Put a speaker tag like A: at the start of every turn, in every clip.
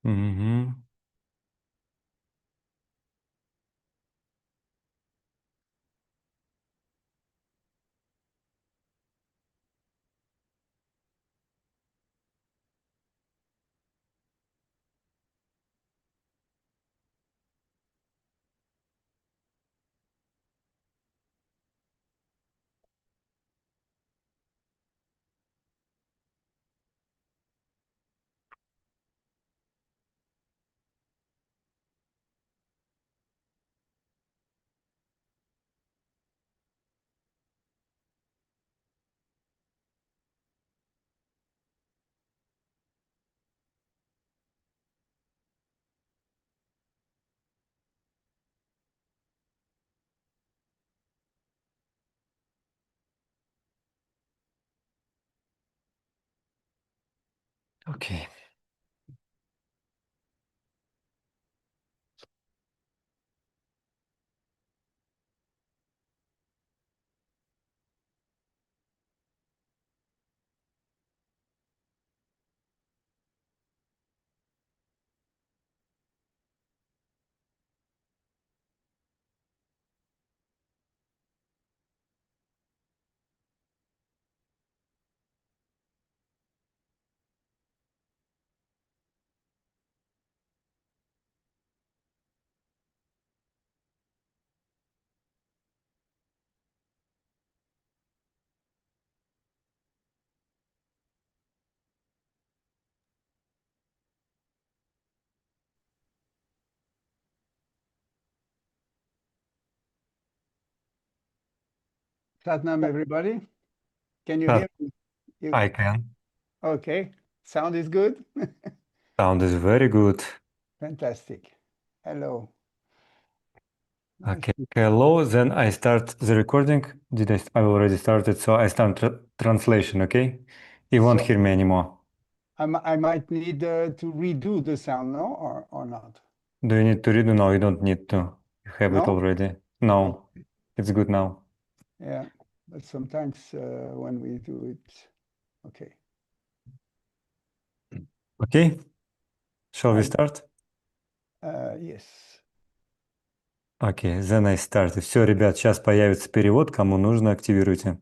A: Mhm. Okay.
B: Satnam, everybody. Can you
A: That
B: hear me?
A: I can.
B: Okay. Sound is good?
A: Sound is very good.
B: Fantastic. Hello. Nice
A: Okay.
B: to see you.
A: Hello, then I start the recording. I already started, so I start translation, okay? You won't
B: So
A: hear me anymore.
B: I might need to redo the sound, no? Or not?
A: Do you need to read? No, you don't need to. You have it
B: No?
A: already.
B: Oh,
A: No, it's good now.
B: yeah. But sometimes when we do it, okay.
A: Okay, shall we
B: I,
A: start?
B: yes.
A: Окей, then I start. Все, ребят, сейчас появится перевод. Кому нужно, активируйте.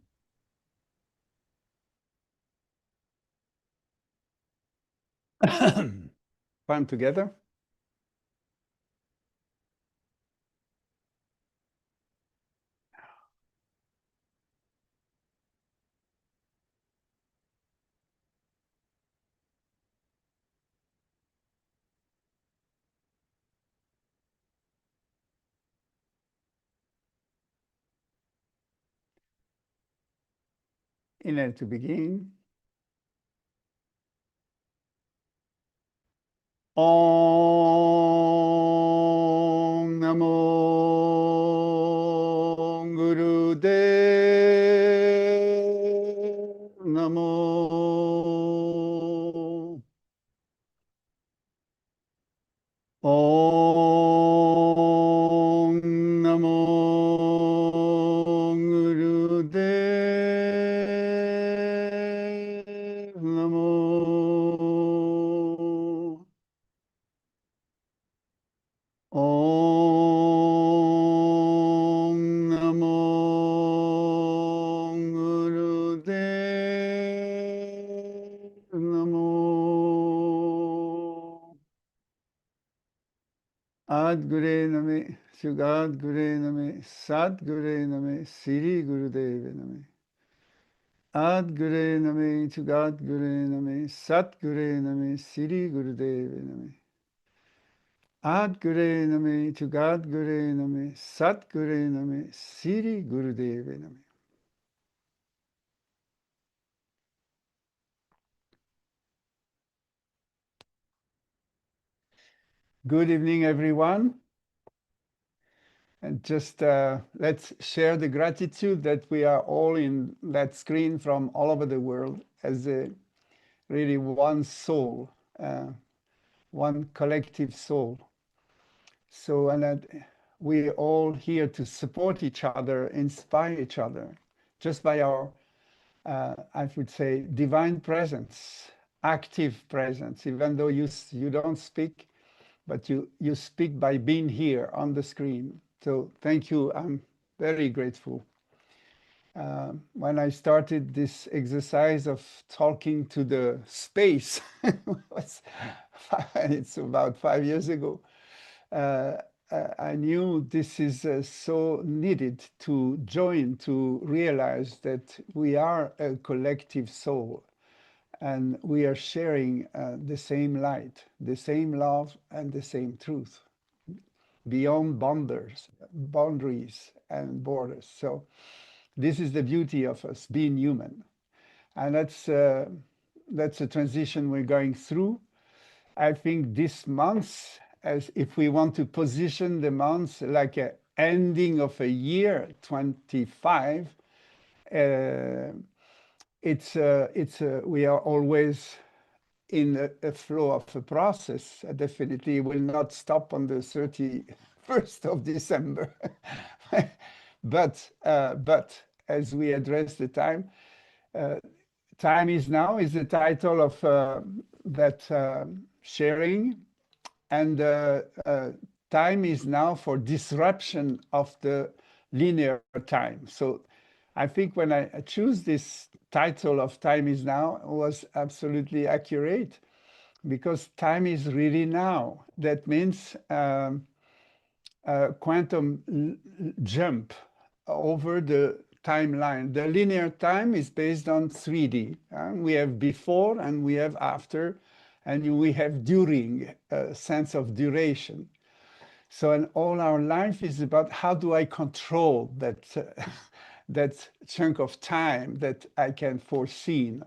B: Palm together. Inhale to begin. Om Namo Gurudev Namo. Om Namo Gurudev Namo. Om Namo Gurudev Namo. Ad Gure Name, Sugad Gure Name, Sat Gure Name, Siri Gurudev Name. Ad Gure Name, Sugad Gure Name, Sat Gure Name, Siri Gurudev Name. Ad Gure Name, Sugad Gure Name, Sat Gure Name, Siri Gurudev Name. Good evening, everyone. And just let's share the gratitude that we are all in that screen from all over the world as really one soul, one collective soul. So, and that we're all here to support each other, inspire each other, just by our, I would say, divine presence active presence, even though you don't speak, but you speak by being here on the screen. So thank you. I'm very grateful. When I started this exercise of talking to the space, it's about 5 years ago, uh, I knew this is so needed to join, to realize that we are a collective soul and we are sharing the same light, the same love, and the same truth beyond boundaries and borders. So this is the beauty of us being human, and that's a transition we're going through. I think this month, as if we want to position the month like a ending of a year 25, we are always in a flow of a process. Definitely will not stop on the 31st of December. But as we address the time, Time is Now is the title of that sharing, and time is now for disruption of the linear time. So I think when I choose this title of Time is Now was absolutely accurate, because time is really now. That means quantum jump over the timeline. The linear time is based on 3D. We have before and we have after, and we have during, a sense of duration. So, and all our life is about how do I control that, that chunk of time that I can foresee.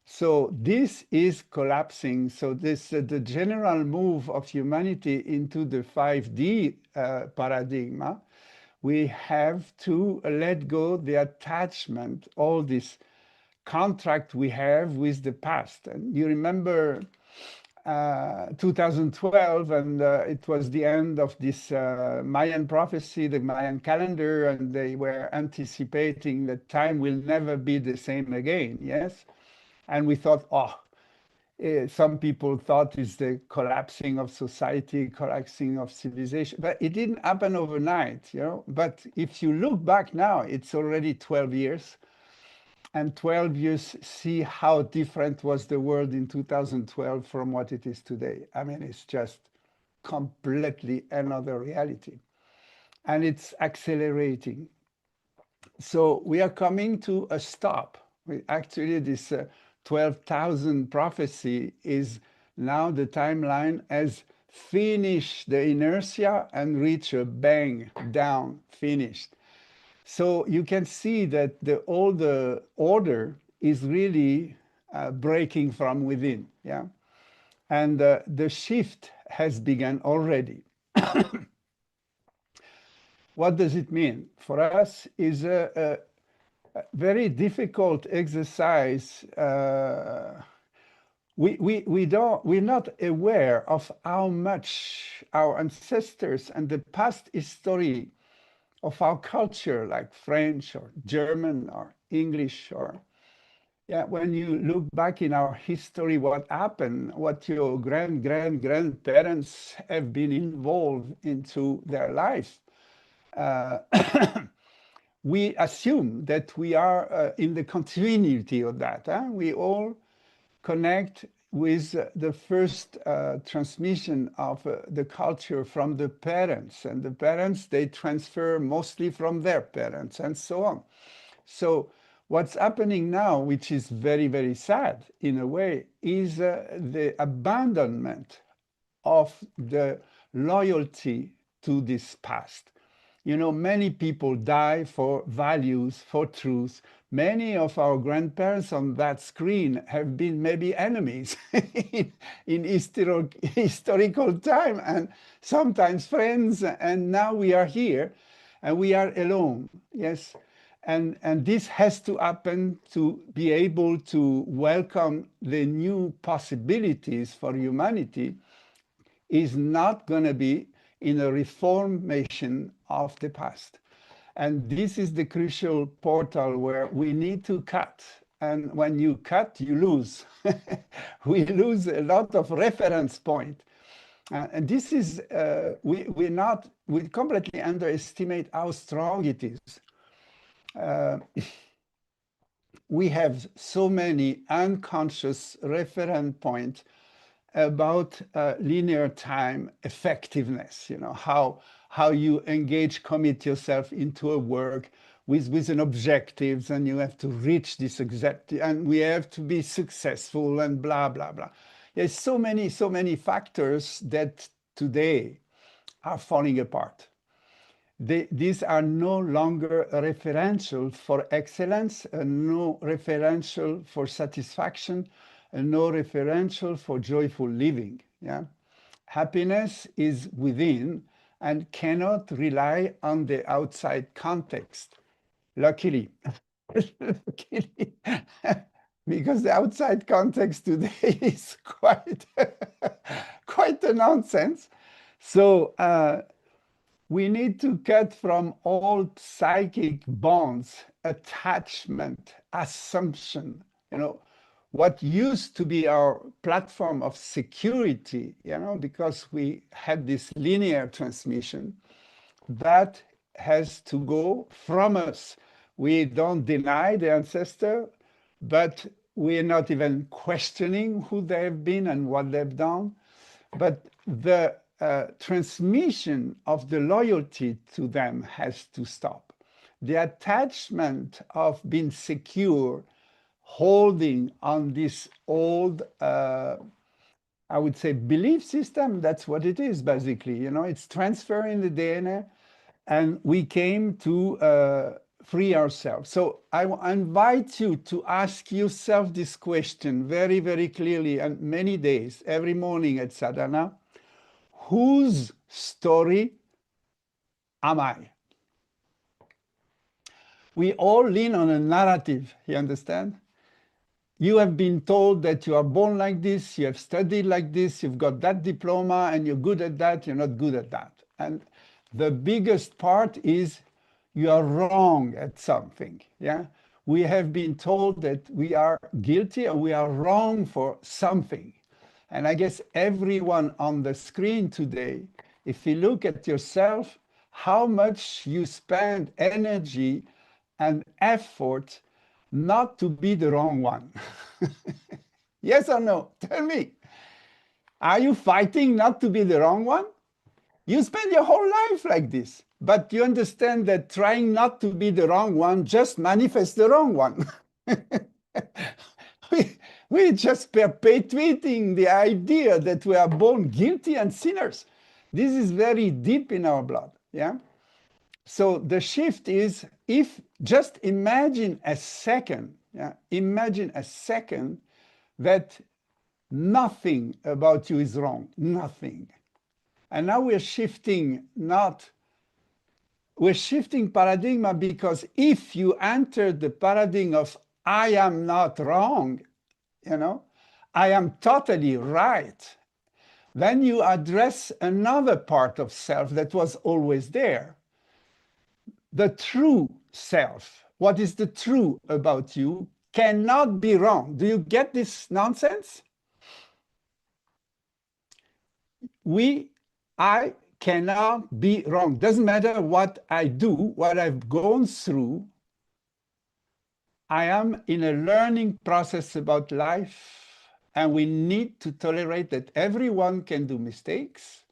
B: So this is collapsing. So this the general move of humanity into the 5D paradigm. We have to let go the attachment, all this contract we have with the past. And you remember 2012, and it was the end of this Mayan prophecy, the Mayan calendar, and they were anticipating that time will never be the same again, yes? And we thought, oh, some people thought it's the collapsing of society, collapsing of civilization, but it didn't happen overnight, you know. But if you look back now, it's already 12 years. And 12 years, see how different was the world in 2012 from what it is today. I mean, it's just completely another reality. And it's accelerating. So we are coming to a stop. Actually, this 12,000 prophecy is now the timeline has finished the inertia and reach a bang down, finished. So you can see that all the order is really breaking from within, yeah? And the shift has begun already. What does it mean? For us is a very difficult exercise. We're not aware of how much our ancestors and the past history of our culture, like French or German or English, or yeah, when you look back in our history, what happened, what your grandparents have been involved into their life, we assume that we are in the continuity of that. We all connect with the first transmission of the culture from the parents, and the parents, they transfer mostly from their parents, and so on. So what's happening now, which is very, very sad in a way, is the abandonment of the loyalty to this past. You know, many people die for values, for truth. Many of our grandparents on that screen have been maybe enemies in historical time, and sometimes friends, and now we are here and we are alone, yes? And this has to happen to be able to welcome the new possibilities for humanity. Is not going to be in a reformation of the past. And this is the crucial portal where we need to cut and when you cut, you lose. We lose a lot of reference point. And this is, we completely underestimate how strong it is. We have so many unconscious reference points about linear time effectiveness, you know, how you engage, commit yourself into a work with an objectives, and you have to reach this objective, and we have to be successful, and blah, blah, blah. There's so many factors that today are falling apart. These are no longer referential for excellence, no referential for satisfaction, and no referential for joyful living. Yeah? Happiness is within and cannot rely on the outside context. Luckily, luckily, because the outside context today is quite, quite a nonsense. So we need to cut from all psychic bonds, attachment, assumption, you know, what used to be our platform of security, you know, because we had this linear transmission, that has to go from us. We don't deny the ancestor, but we're not even questioning who they've been and what they've done. But the transmission of the loyalty to them has to stop. The attachment of being secure, holding on this old, I would say, belief system, that's what it is, basically. You know, it's transferring the DNA, and we came to free ourselves. So I invite you to ask yourself this question very, very clearly, and many days, every morning at sadhana. Whose story am I? We all lean on a narrative, you understand? You have been told that you are born like this, you have studied like this, you've got that diploma, and you're good at that, you're not good at that. And the biggest part is you are wrong at something, yeah? We have been told that we are guilty and we are wrong for something. And I guess everyone on the screen today, if you look at yourself, how much you spend energy and effort not to be the wrong one. Yes or no? Tell me. Are you fighting not to be the wrong one? You spend your whole life like this, but you understand that trying not to be the wrong one just manifests the wrong one. We're just perpetuating the idea that we are born guilty and sinners. This is very deep in our blood, yeah? So the shift is, if just imagine a second, yeah? Imagine a second that nothing about you is wrong, nothing. And now we're shifting we're shifting paradigm, because if you enter the paradigm of I am not wrong, you know, I am totally right, then you address another part of self that was always there. The true self, what is the true about you, cannot be wrong. Do you get this nonsense? I cannot be wrong. Doesn't matter what I do, what I've gone through. I am in a learning process about life, and we need to tolerate that everyone can do mistakes,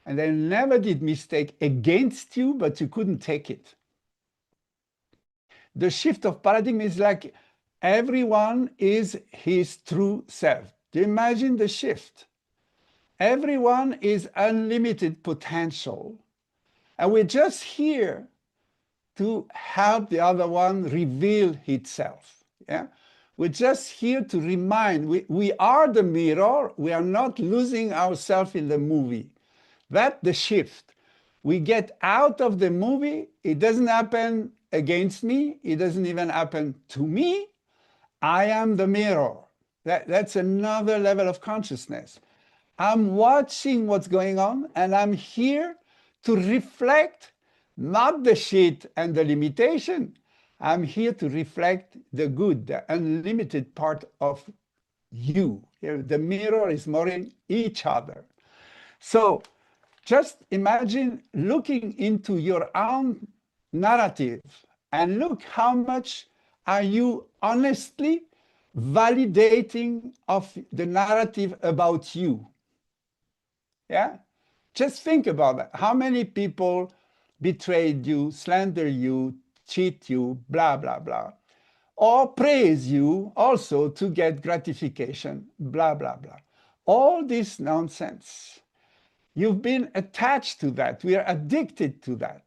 B: and they never did mistake against you, but you couldn't take it. The shift of paradigm is like everyone is his true self. Do you imagine the shift? Everyone is unlimited potential, and we're just here to help the other one reveal itself. Yeah? We're just here to remind, we are the mirror, we are not losing ourselves in the movie. That's the shift. We get out of the movie, it doesn't happen against me, it doesn't even happen to me. I am the mirror. That's another level of consciousness. I'm watching what's going on, and I'm here to reflect not the shit and the limitation. I'm here to reflect the good, the unlimited part of you. The mirror is mirroring each other. So just imagine looking into your own narrative and look how much are you honestly validating of the narrative about you. Yeah? Just think about that. How many people betrayed you, slander you, cheat you, blah, blah, blah, or praise you also to get gratification, blah, blah, blah. All this nonsense. You've been attached to that. We are addicted to that.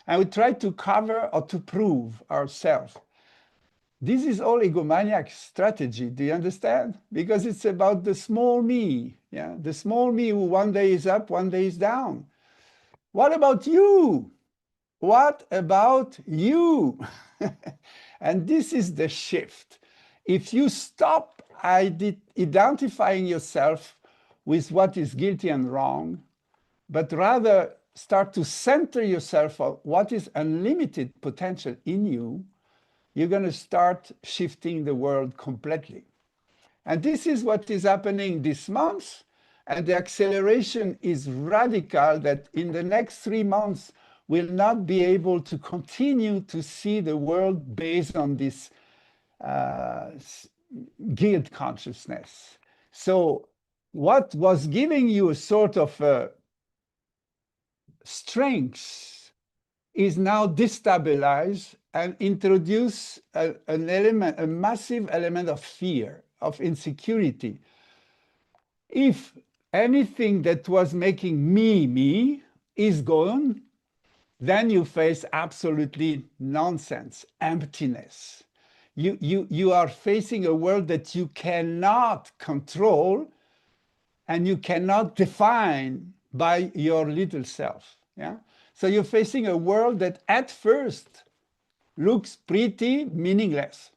B: And we try to cover or to prove ourselves. This is all egomaniac strategy. Do you understand? Because it's about the small me. Yeah, the small me who one day is up, one day is down. What about you? What about you? And this is the shift. If you stop identifying yourself with what is guilty and wrong, but rather start to center yourself on what is unlimited potential in you, you're going to start shifting the world completely. And this is what is happening this month. And the acceleration is radical that in the next 3 months, we'll not be able to continue to see the world based on this guilt consciousness. So what was giving you a sort of strength is now destabilized and introduce a massive element of fear, of insecurity. If anything that was making me is gone, then you face absolutely nonsense, emptiness. You are facing a world that you cannot control and you cannot define by your little self. Yeah? So you're facing a world that at first looks pretty meaningless.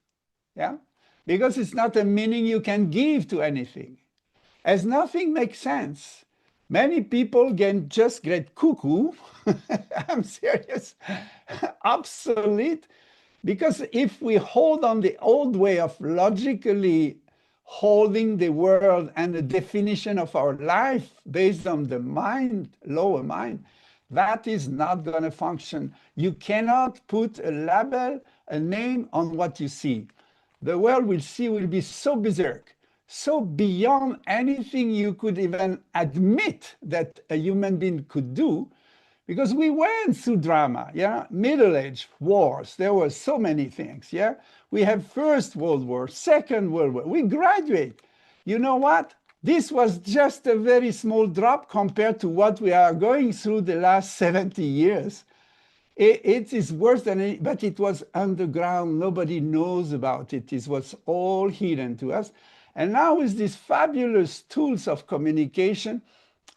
B: Yeah? Because it's not a meaning you can give to anything. As nothing makes sense. Many people can just get cuckoo, I'm serious, obsolete, because if we hold on the old way of logically holding the world and the definition of our life based on the mind, lower mind, that is not going to function. You cannot put a label, a name on what you see. The world will be so berserk, so beyond anything you could even admit that a human being could do, because we went through drama, yeah? Middle Age, wars, there were so many things, yeah? We have First World War, Second World War, we graduate. You know what? This was just a very small drop compared to what we are going through the last 70 years. It is worse than it, but it was underground. Nobody knows about it. It was all hidden to us. And now with these fabulous tools of communication,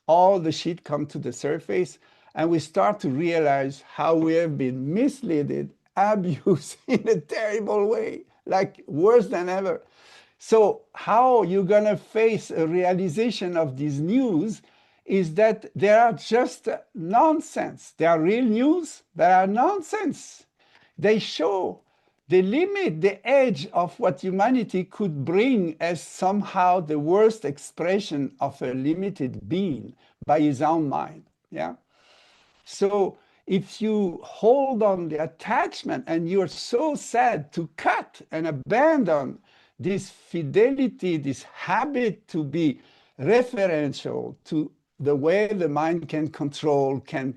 B: all the shit come to the surface, and we start to realize how we have been misled, abused in a terrible way, like worse than ever. So how you're going to face a realization of this news is that they are just nonsense. They are real news, but are nonsense. They show the limit, the edge of what humanity could bring as somehow the worst expression of a limited being by his own mind. Yeah. So if you hold on the attachment and you're so sad to cut and abandon this fidelity, this habit to be referential to the way the mind can control, can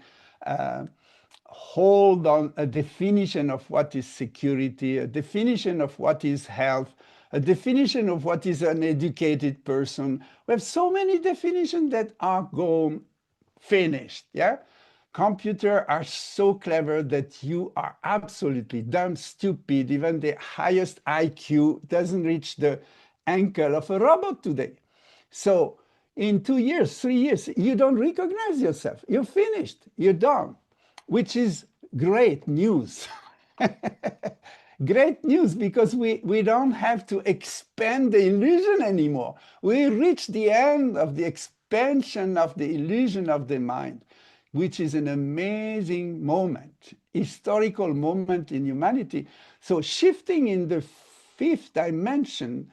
B: hold on a definition of what is security, a definition of what is health, a definition of what is an educated person. We have so many definitions that are gone, finished, yeah? Computers are so clever that you are absolutely dumb, stupid. Even the highest IQ doesn't reach the ankle of a robot today. So in 2 years, 3 years, you don't recognize yourself. You're finished. You're done, which is great news. Great news, because we don't have to expand the illusion anymore. We reach the end of the expansion of the illusion of the mind. which is an amazing moment, historical moment in humanity. So shifting in the fifth dimension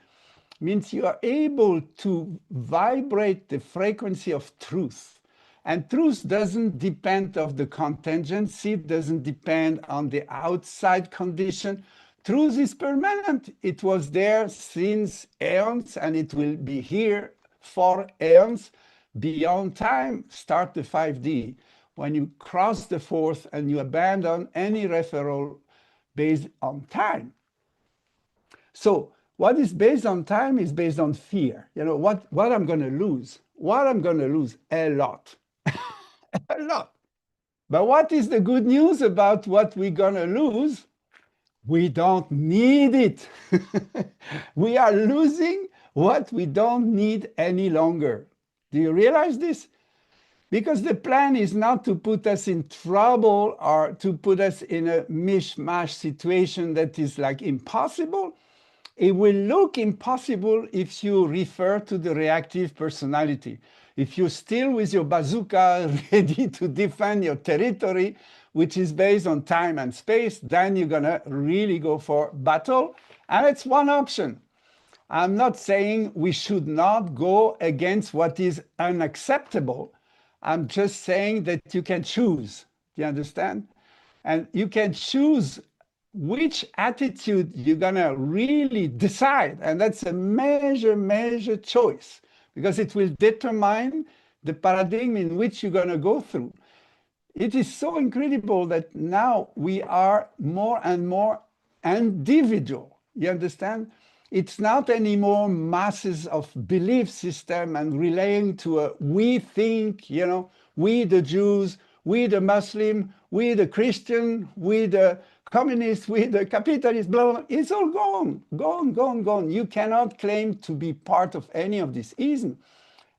B: means you are able to vibrate the frequency of truth. And truth doesn't depend on the contingency, doesn't depend on the outside condition. Truth is permanent. It was there since aeons, and it will be here for aeons. Beyond time, start the 5D. When you cross the fourth and you abandon any referral based on time. So what is based on time is based on fear. You know, what I'm going to lose? What I'm going to lose? A lot. A lot. But what is the good news about what we're going to lose? We don't need it. We are losing what we don't need any longer. Do you realize this? Because the plan is not to put us in trouble or to put us in a mishmash situation that is like impossible. It will look impossible if you refer to the reactive personality. If you're still with your bazooka ready to defend your territory, which is based on time and space, then you're going to really go for battle. And it's one option. I'm not saying we should not go against what is unacceptable. I'm just saying that you can choose. Do you understand? And you can choose which attitude you're going to really decide. And that's a major choice, because it will determine the paradigm in which you're going to go through. It is so incredible that now we are more and more individual. You understand? It's not anymore masses of belief system and relaying to a we think, you know, we the Jews, we the Muslim, we the Christian, we the communist, we the capitalist, blah, blah. It's all gone. You cannot claim to be part of any of this ism.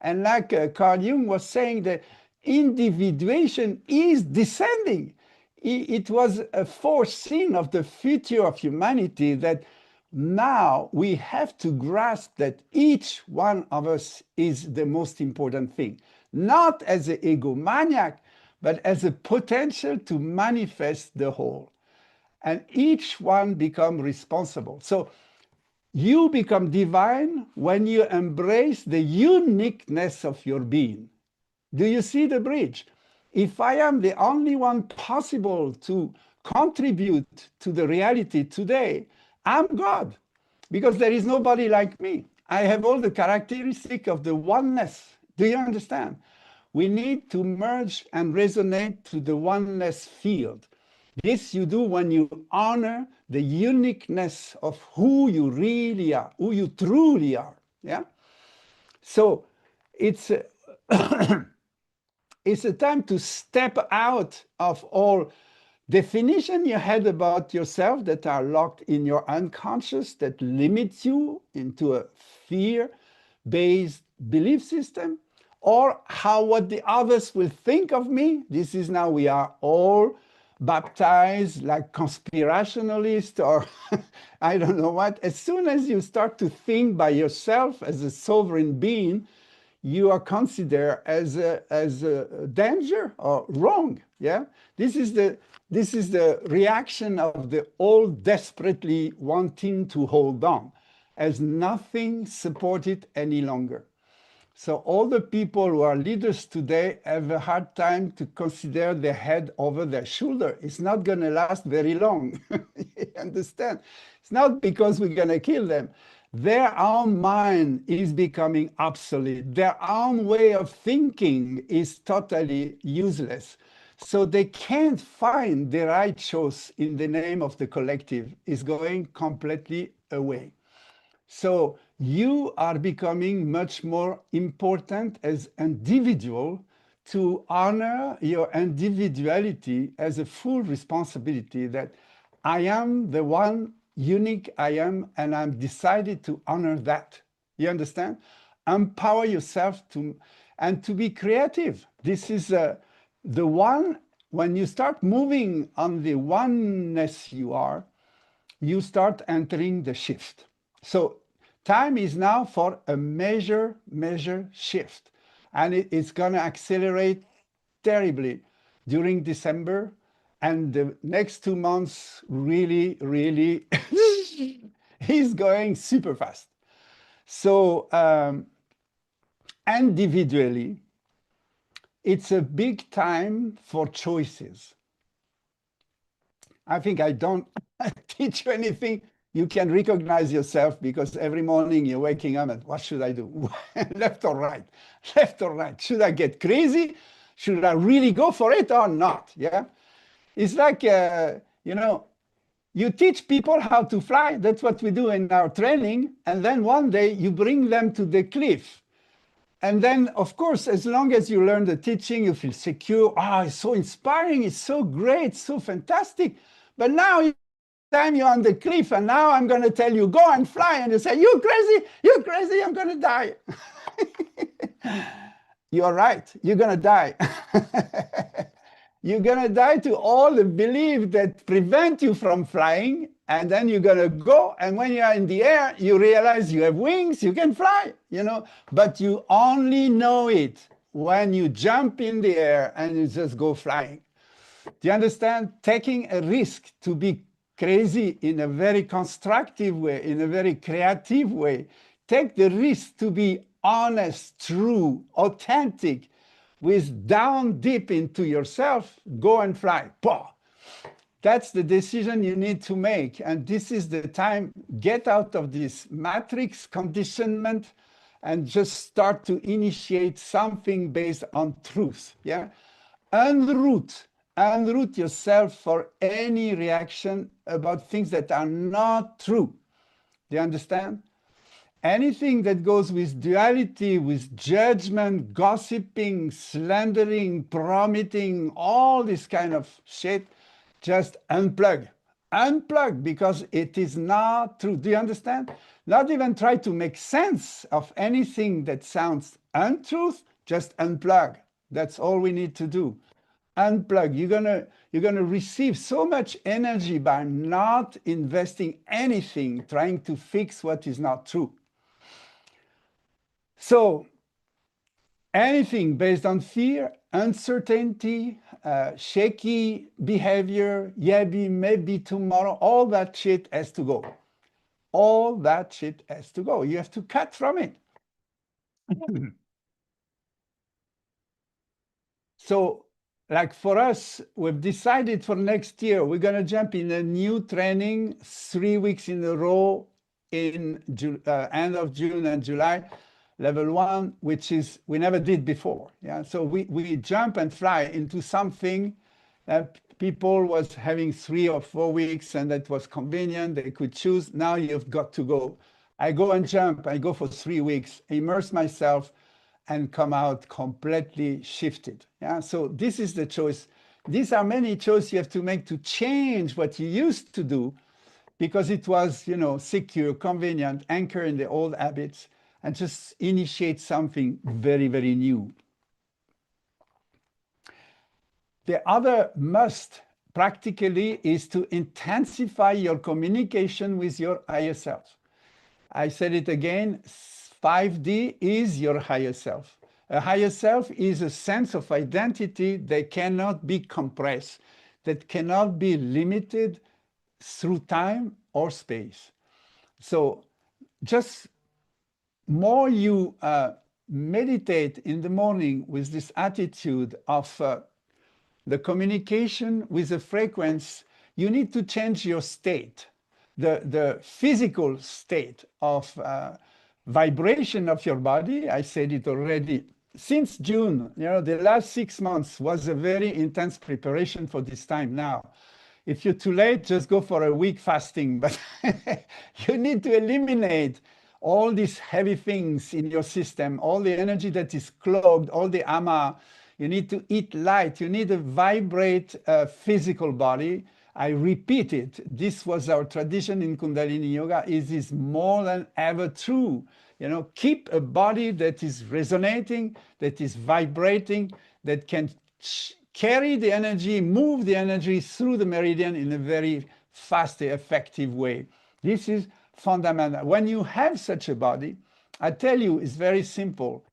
B: And like Carl Jung was saying, that individuation is descending. It was a foreseen of the future of humanity, that now we have to grasp that each one of us is the most important thing, not as an egomaniac, but as a potential to manifest the whole. And each one become responsible. So you become divine when you embrace the uniqueness of your being. Do you see the bridge? If I am the only one possible to contribute to the reality today, I'm God, because there is nobody like me. I have all the characteristics of the oneness. Do you understand? We need to merge and resonate to the oneness field. This you do when you honor the uniqueness of who you really are, who you truly are. Yeah. So it's it's a time to step out of all definition you had about yourself that are locked in your unconscious, that limits you into a fear-based belief system, or what the others will think of me. This is now we are all baptized like conspirationalists, or I don't know what. As soon as you start to think by yourself as a sovereign being, you are considered as a danger or wrong. Yeah, this is the reaction of the all desperately wanting to hold on, as nothing supported any longer. So all the people who are leaders today have a hard time to consider their head over their shoulder. It's not going to last very long. You understand? It's not because we're going to kill them. Their own mind is becoming obsolete. Their own way of thinking is totally useless. So they can't find the right choice in the name of the collective. It's going completely away. So you are becoming much more important as individual, to honor your individuality as a full responsibility, that I am the one unique I am, and I'm decided to honor that. You understand? Empower yourself to be creative. This is the one, when you start moving on the oneness you are, you start entering the shift. So time is now for a major shift, and it's going to accelerate terribly. during December, and the next 2 months really, really is going super fast. So individually, it's a big time for choices. I think I don't teach you anything. You can recognize yourself because every morning you're waking up and what should I do? Left or right? Left or right? Should I get crazy? Should I really go for it or not? Yeah. It's like, you know, you teach people how to fly. That's what we do in our training. And then one day you bring them to the cliff. And then, of course, as long as you learn the teaching, you feel secure. Ah, it's so inspiring. It's so great. So fantastic. But now, time you're on the cliff, and now I'm going to tell you, go and fly. And you say, you're crazy, I'm going to die. You're right. You're going to die. You're going to die to all the beliefs that prevent you from flying. And then you're going to go. And when you're in the air, you realize you have wings, you can fly, you know, but you only know it when you jump in the air and you just go flying. Do you understand? Taking a risk to be crazy in a very constructive way, in a very creative way. Take the risk to be honest, true, authentic, with down deep into yourself, go and fly. Bah! That's the decision you need to make. And this is the time, get out of this matrix conditionment and just start to initiate something based on truth. Yeah. Unroot yourself for any reaction about things that are not true. Do you understand? Anything that goes with duality, with judgment, gossiping, slandering, promising, all this kind of shit, just unplug. Unplug, because it is not true. Do you understand? Not even try to make sense of anything that sounds untruth, just unplug. That's all we need to do. Unplug. You're gonna receive so much energy by not investing anything, trying to fix what is not true. So anything based on fear, uncertainty, shaky behavior, maybe tomorrow, all that shit has to go. All that shit has to go. You have to cut from it. So, like for us, we've decided for next year, we're going to jump in a new training 3 weeks in a row in end of June and July. Level 1, which is we never did before. Yeah, so we jump and fly into something that people was having 3 or 4 weeks, and that was convenient. They could choose. Now you've got to go. I go and jump. I go for 3 weeks, immerse myself, and come out completely shifted. Yeah, so this is the choice. These are many choices you have to make to change what you used to do, because it was, you know, secure, convenient, anchor in the old habits, and just initiate something very, very new. The other must practically is to intensify your communication with your higher self. I said it again, 5D is your higher self. A higher self is a sense of identity that cannot be compressed, that cannot be limited through time or space. So just more you meditate in the morning with this attitude of the communication with the frequency, you need to change your state, the physical state of vibration of your body. I said it already. Since June, you know, the last 6 months was a very intense preparation for this time now. If you're too late, just go for a week fasting, but you need to eliminate all these heavy things in your system, all the energy that is clogged, all the ama. You need to eat light. You need to vibrate a physical body. I repeat it. This was our tradition in Kundalini Yoga. It is more than ever true. You know, keep a body that is resonating, that is vibrating, that can carry the energy, move the energy through the meridian in a very fast, effective way. This is fundamental. When you have such a body, I tell you, it's very simple.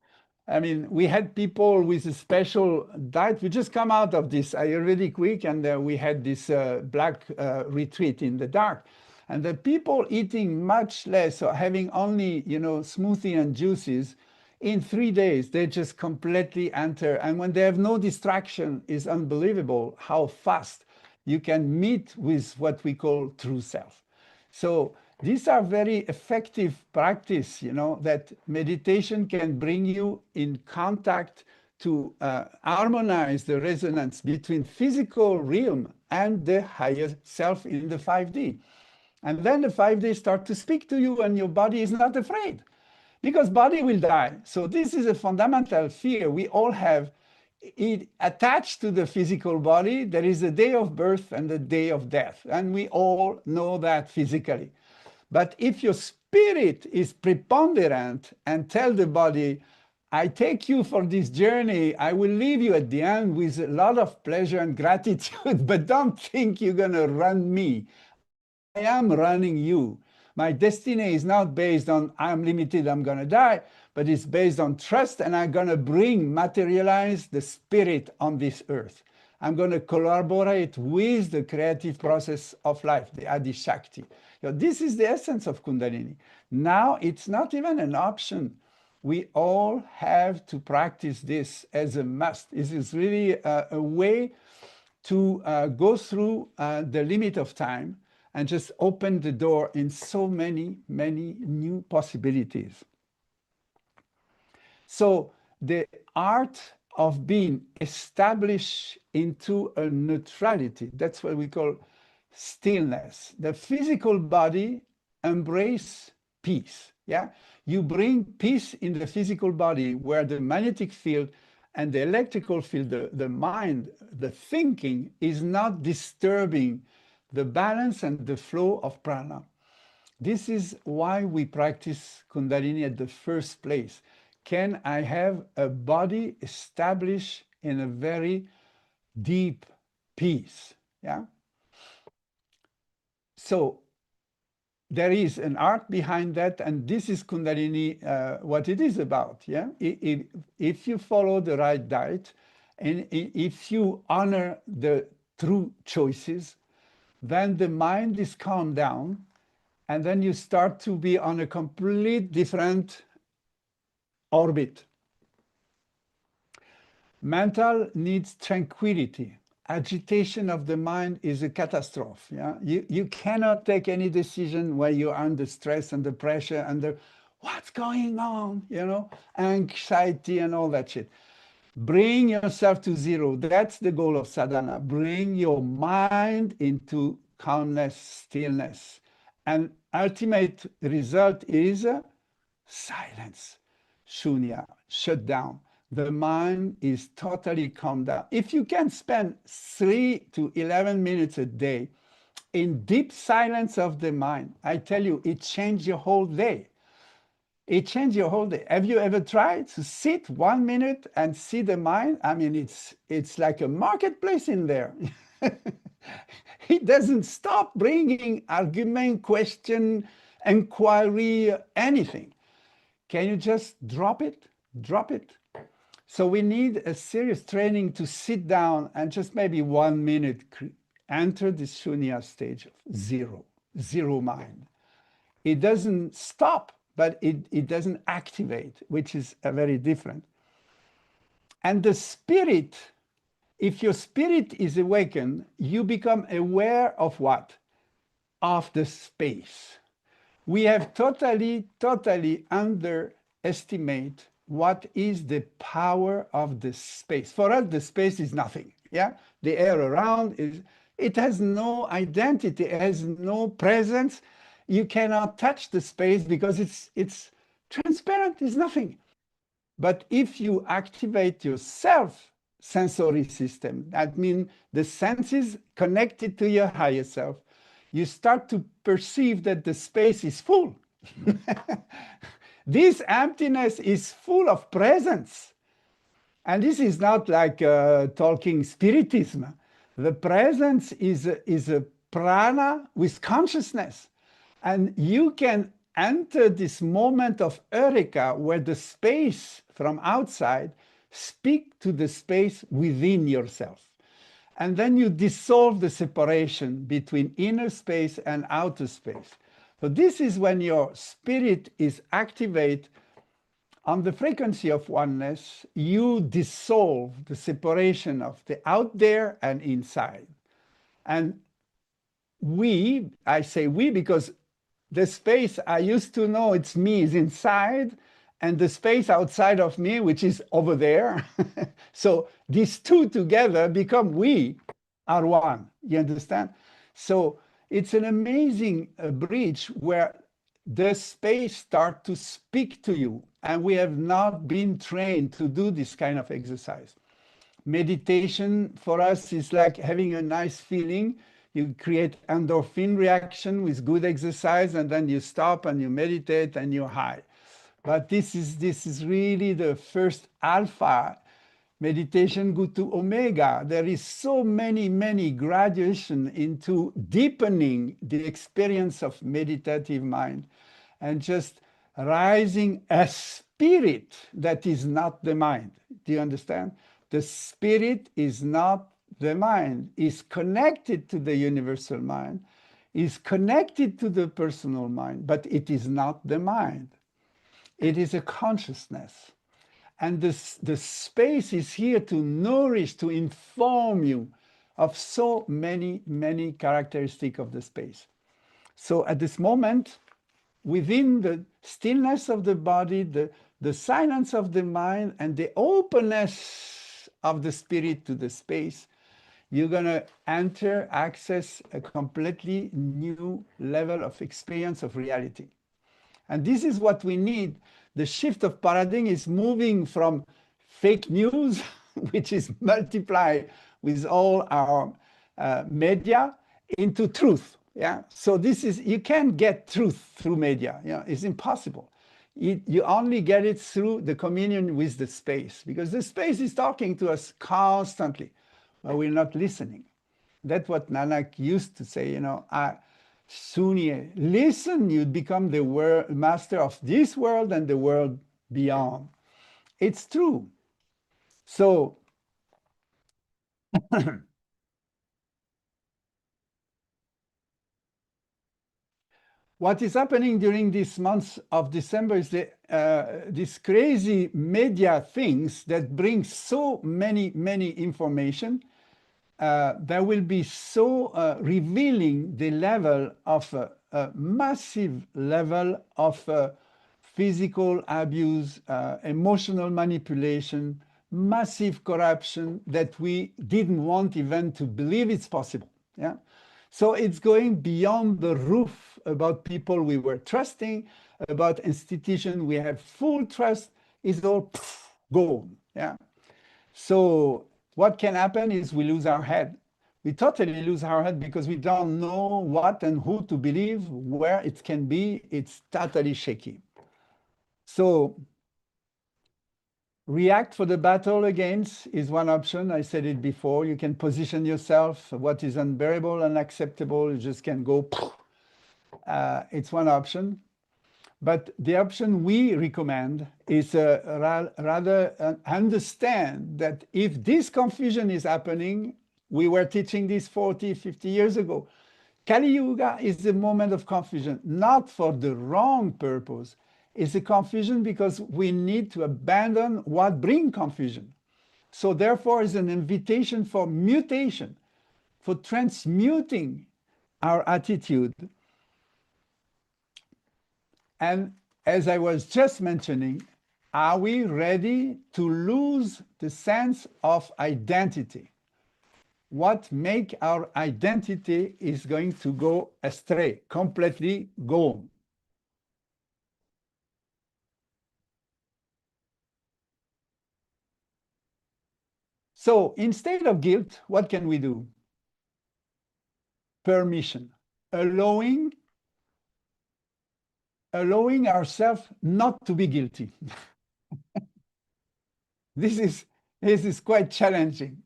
B: I mean, we had people with a special diet. We just come out of this Ayurvedic week, and we had this black retreat in the dark. And the people eating much less, or having only, smoothie and juices, in 3 days, they just completely enter. And when they have no distraction, it's unbelievable how fast you can meet with what we call true self. So these are very effective practice, that meditation can bring you in contact to harmonize the resonance between physical realm and the higher self in the 5D. And then the 5D start to speak to you, and your body is not afraid, because body will die. So this is a fundamental fear we all have. It attached to the physical body, there is a day of birth and a day of death, and we all know that physically. But if your spirit is preponderant and tell the body, I take you for this journey, I will leave you at the end with a lot of pleasure and gratitude, but don't think you're going to run me. I am running you. My destiny is not based on I'm limited, I'm going to die, but it's based on trust, and I'm going to materialize the spirit on this earth. I'm going to collaborate with the creative process of life, the Adi Shakti. This is the essence of Kundalini. Now it's not even an option. We all have to practice this as a must. This is really a way to go through the limit of time and just open the door in so many, many new possibilities. So the art of being established into a neutrality, that's what we call stillness. The physical body embrace peace. Yeah, you bring peace in the physical body, where the magnetic field and the electrical field, the mind, the thinking is not disturbing the balance and the flow of prana. This is why we practice Kundalini at the first place. Can I have a body established in a very deep peace? Yeah. So there is an art behind that, and this is Kundalini, what it is about. Yeah, if you follow the right diet, and if you honor the true choices, then the mind is calmed down, and then you start to be on a complete different orbit. Mental needs tranquility. Agitation of the mind is a catastrophe. Yeah? You cannot take any decision where you're under stress, under pressure, under what's going on, anxiety and all that shit. Bring yourself to zero. That's the goal of sadhana. Bring your mind into calmness, stillness. And ultimate result is silence, shunya, shut down. The mind is totally calmed down. If you can spend 3 to 11 minutes a day in deep silence of the mind, I tell you, it changed your whole day. It changed your whole day. Have you ever tried to sit 1 minute and see the mind? I mean, it's like a marketplace in there. It doesn't stop bringing argument, question, inquiry, anything. Can you just drop it? Drop it. So we need a serious training to sit down and just maybe 1 minute enter the shunya stage of zero mind. It doesn't stop, but it doesn't activate, which is very different. And the spirit, if your spirit is awakened, you become aware of what? Of the space. We have totally underestimate what is the power of the space. For us, the space is nothing. Yeah, the air around it has no identity, it has no presence. You cannot touch the space because it's transparent, it's nothing. But if you activate your self-sensory system, that means the senses connected to your higher self, you start to perceive that the space is full. This emptiness is full of presence. And this is not like talking spiritism. The presence is a prana with consciousness. And you can enter this moment of eureka where the space from outside speak to the space within yourself. And then you dissolve the separation between inner space and outer space. So this is when your spirit is activated on the frequency of oneness. You dissolve the separation of the out there and inside. And I say we because the space I used to know it's me is inside, and the space outside of me, which is over there. So these two together become we are one. You understand? So it's an amazing bridge where the space starts to speak to you. And we have not been trained to do this kind of exercise. Meditation for us is like having a nice feeling. You create endorphin reaction with good exercise, and then you stop and you meditate and you're high. But this is really the first alpha. Meditation go to omega. There is so many graduation into deepening the experience of meditative mind and just rising a spirit that is not the mind. Do you understand? The spirit is not the mind, is connected to the universal mind, is connected to the personal mind, but it is not the mind. It is a consciousness. And the space is here to nourish, to inform you of so many characteristics of the space. So at this moment, within the stillness of the body, the silence of the mind, and the openness of the spirit to the space, you're going to access a completely new level of experience of reality. And this is what we need. The shift of paradigm is moving from fake news, which is multiplied with all our media, into truth. Yeah. So this is, you can't get truth through media. Yeah, it's impossible. You only get it through the communion with the space, because the space is talking to us constantly, but we're not listening. That's what Nanak used to say, soon you listen, you become the master of this world and the world beyond. It's true. So what is happening during these months of December is these crazy media things that bring so many information that will be so revealing the level of a massive level of physical abuse, emotional manipulation, massive corruption that we didn't want even to believe it's possible. Yeah. So it's going beyond the roof about people we were trusting, about institutions we have full trust, is all gone. Yeah. So what can happen is we lose our head. We totally lose our head because we don't know what and who to believe, where it can be. It's totally shaky. So react for the battle against is one option. I said it before. You can position yourself. What is unbearable, unacceptable, you just can go. It's one option. But the option we recommend is rather understand that if this confusion is happening, we were teaching this 40, 50 years ago. Kali Yuga is the moment of confusion, not for the wrong purpose. It's a confusion because we need to abandon what brings confusion. So therefore, it's an invitation for mutation, for transmuting our attitude. And as I was just mentioning, are we ready to lose the sense of identity? What makes our identity is going to go astray, completely gone. So instead of guilt, what can we do? Permission, allowing ourselves not to be guilty. This is quite challenging.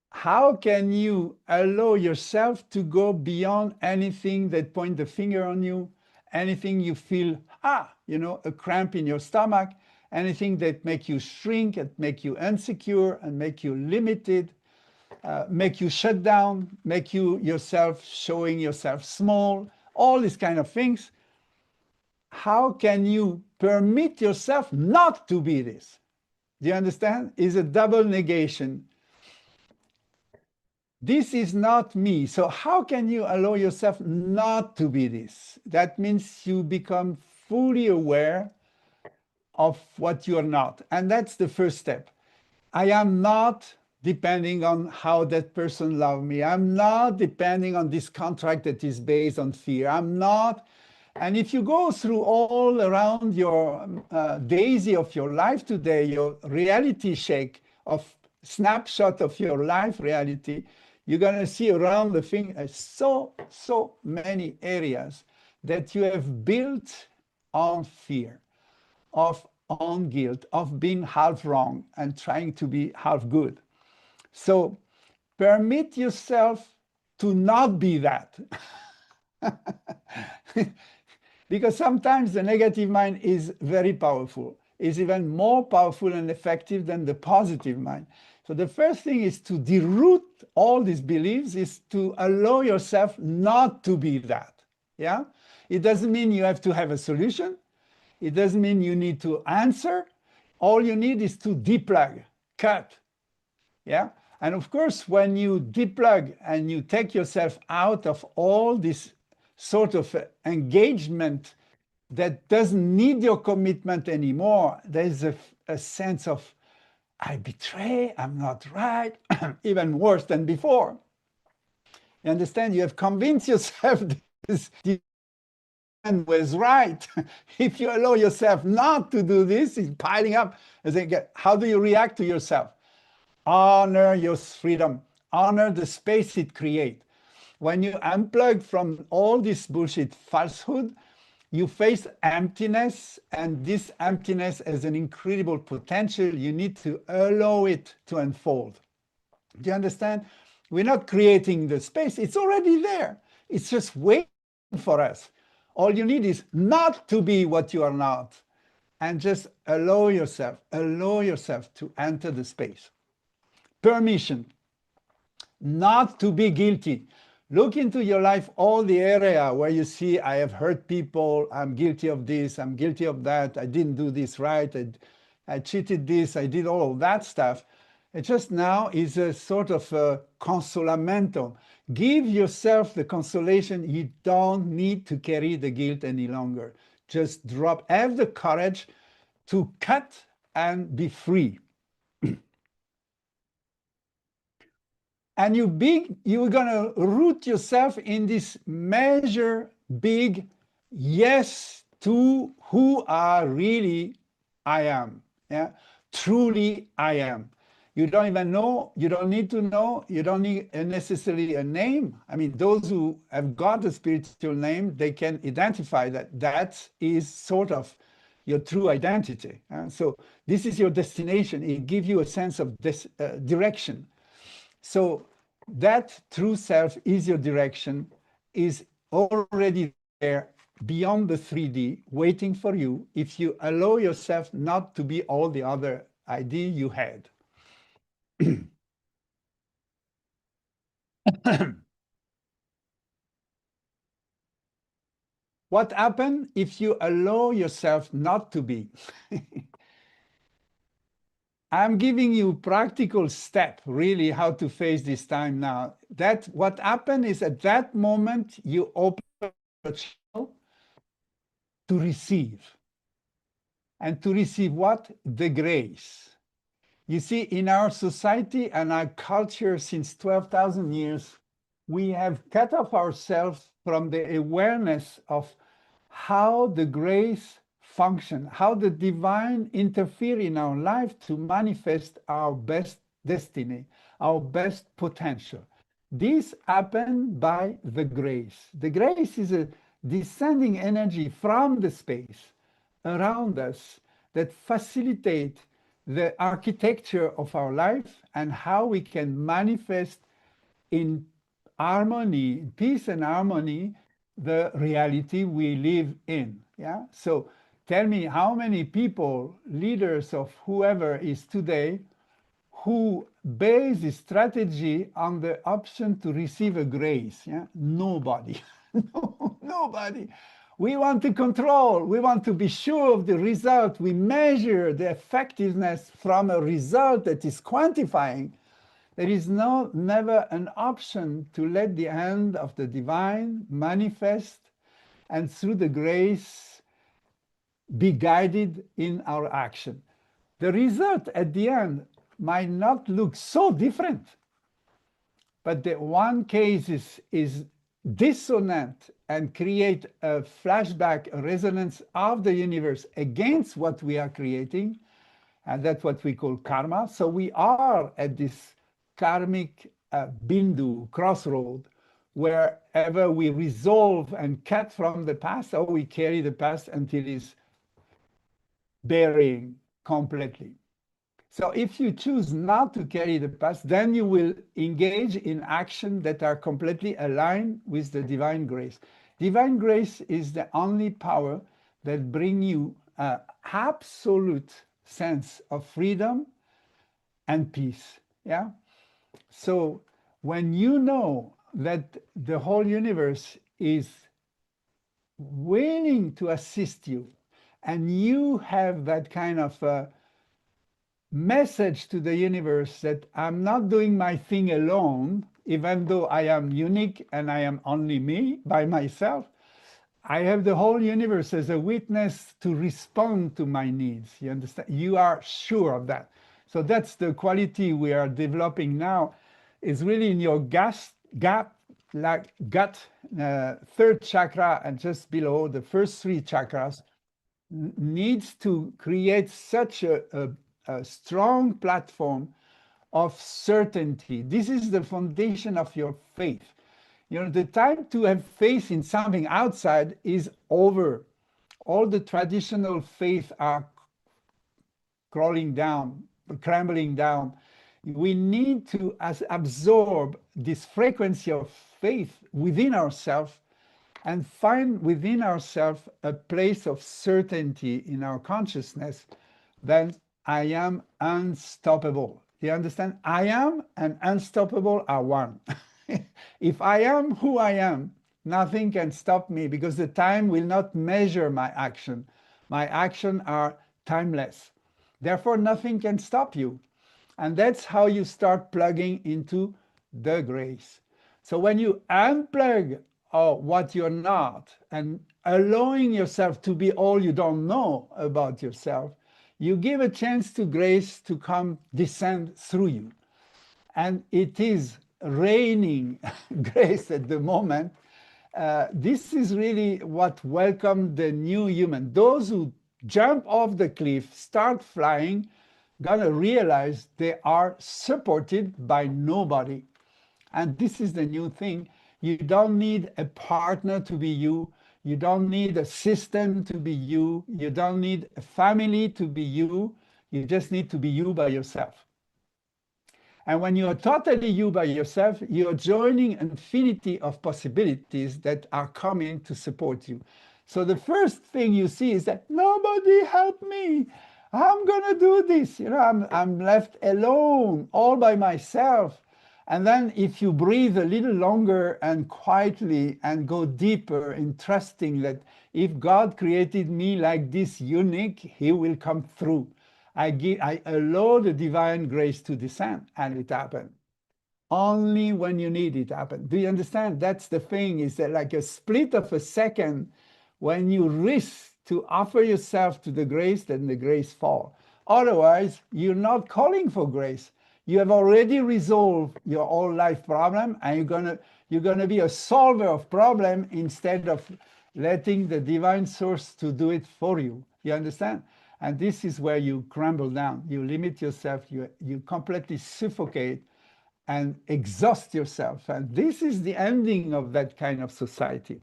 B: How can you allow yourself to go beyond anything that point the finger on you, anything you feel, a cramp in your stomach, anything that make you shrink, and make you insecure, and make you limited, make you shut down, make you yourself showing yourself small, all these kind of things. How can you permit yourself not to be this? Do you understand? It's a double negation. This is not me. So how can you allow yourself not to be this? That means you become fully aware of what you are not. And that's the first step. I am not depending on how that person loves me. I'm not depending on this contract that is based on fear. I'm not. And if you go through all around your daisy of your life today, your reality shake of snapshot of your life reality, you're going to see around the thing so many areas that you have built on fear, on guilt, of being half wrong and trying to be half good. So permit yourself to not be that. Because sometimes the negative mind is very powerful, is even more powerful and effective than the positive mind. So the first thing is to deroot all these beliefs, is to allow yourself not to be that. Yeah? It doesn't mean you have to have a solution. It doesn't mean you need to answer. All you need is to deplug, cut. Yeah? And of course, when you deplug and you take yourself out of all this sort of engagement that doesn't need your commitment anymore, there's a sense of, I betray, I'm not right, even worse than before. You understand? You have convinced yourself this man was right. If you allow yourself not to do this, it's piling up. How do you react to yourself? Honor your freedom. Honor the space it creates. When you unplug from all this bullshit falsehood, you face emptiness, and this emptiness has an incredible potential. You need to allow it to unfold. Do you understand? We're not creating the space. It's already there. It's just waiting for us. All you need is not to be what you are not, and just allow yourself to enter the space. Permission, not to be guilty. Look into your life, all the area where you see, I have hurt people, I'm guilty of this, I'm guilty of that, I didn't do this right, I cheated this, I did all of that stuff. It just now is a sort of a consolamento. Give yourself the consolation. You don't need to carry the guilt any longer. Just drop, have the courage to cut and be free. And you're gonna root yourself in this measure big yes to who are really I am. Yeah, truly I am. You don't even know, you don't need to know, you don't need necessarily a name. I mean, those who have got a spiritual name, they can identify that that is sort of your true identity. So this is your destination. It gives you a sense of this direction. So that true self is your direction, is already there beyond the 3D, waiting for you if you allow yourself not to be all the other idea you had. What happens if you allow yourself not to be? I'm giving you practical step, really, how to face this time now. That what happened is at that moment, you open your channel to receive. And to receive what? The grace. You see, in our society and our culture since 12,000 years, we have cut off ourselves from the awareness of how the grace function, how the divine interfere in our life to manifest our best destiny, our best potential. This happened by the grace. The grace is a descending energy from the space around us that facilitate the architecture of our life and how we can manifest in harmony, peace and harmony, the reality we live in. Yeah. So tell me how many people, leaders of whoever is today, who base the strategy on the option to receive a grace. Yeah. Nobody. No, nobody. We want to control. We want to be sure of the result. We measure the effectiveness from a result that is quantifying. There is never an option to let the hand of the divine manifest and through the grace be guided in our action. The result at the end might not look so different, but the one case is dissonant and create a flashback, a resonance of the universe against what we are creating, and that's what we call karma. So we are at this karmic bindu, crossroad, wherever we resolve and cut from the past, or we carry the past until it's burying completely. So if you choose not to carry the past, then you will engage in action that are completely aligned with the divine grace. Divine grace is the only power that brings you an absolute sense of freedom and peace. Yeah. So when you know that the whole universe is willing to assist you, and you have that kind of message to the universe that I'm not doing my thing alone, even though I am unique and I am only me by myself, I have the whole universe as a witness to respond to my needs. You understand? You are sure of that. So that's the quality we are developing now, is really in your gut, third chakra, and just below the first three chakras, needs to create such a strong platform of certainty. This is the foundation of your faith. You know, the time to have faith in something outside is over. All the traditional faith are crumbling down. We need to absorb this frequency of faith within ourselves and find within ourselves a place of certainty in our consciousness. Then I am unstoppable. You understand? I am and unstoppable are one. If I am who I am, nothing can stop me, because the time will not measure my action. My actions are timeless. Therefore, nothing can stop you. And that's how you start plugging into the grace. So when you unplug what you're not and allowing yourself to be all you don't know about yourself, you give a chance to grace to come descend through you. And it is raining grace at the moment. This is really what welcomed the new human. Those who jump off the cliff, start flying, gonna realize they are supported by nobody. And this is the new thing. You don't need a partner to be you. You don't need a system to be you. You don't need a family to be you. You just need to be you by yourself. And when you are totally you by yourself, you're joining an infinity of possibilities that are coming to support you. So the first thing you see is that nobody help me. I'm gonna do this. You know, I'm left alone, all by myself. And then if you breathe a little longer and quietly and go deeper in trusting that if God created me like this unique, he will come through. I allow the divine grace to descend, and it happened. Only when you need it happen. Do you understand? That's the thing, is that like a split of a second, when you risk to offer yourself to the grace, then the grace falls. Otherwise, you're not calling for grace. You have already resolved your whole life problem, and you're gonna be a solver of problem instead of letting the divine source to do it for you. You understand? And this is where you crumble down. You limit yourself. You completely suffocate and exhaust yourself. And this is the ending of that kind of society.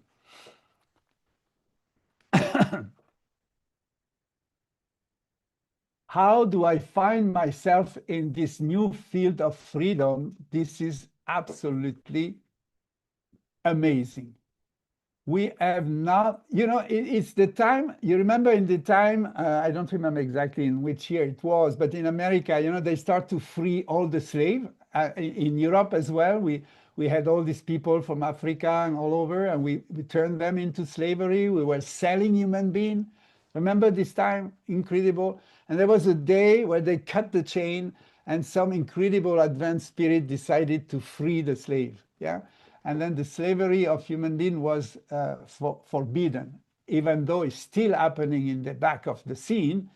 B: How do I find myself in this new field of freedom? This is absolutely amazing. We have not, it's the time, you remember in the time, I don't remember exactly in which year it was, but in America, they start to free all the slave. In Europe as well, we had all these people from Africa and all over, and we turned them into slavery. We were selling human beings. Remember this time? Incredible. And there was a day where they cut the chain, and some incredible advanced spirit decided to free the slave. Yeah. And then the slavery of human being was forbidden, even though it's still happening in the back of the scene,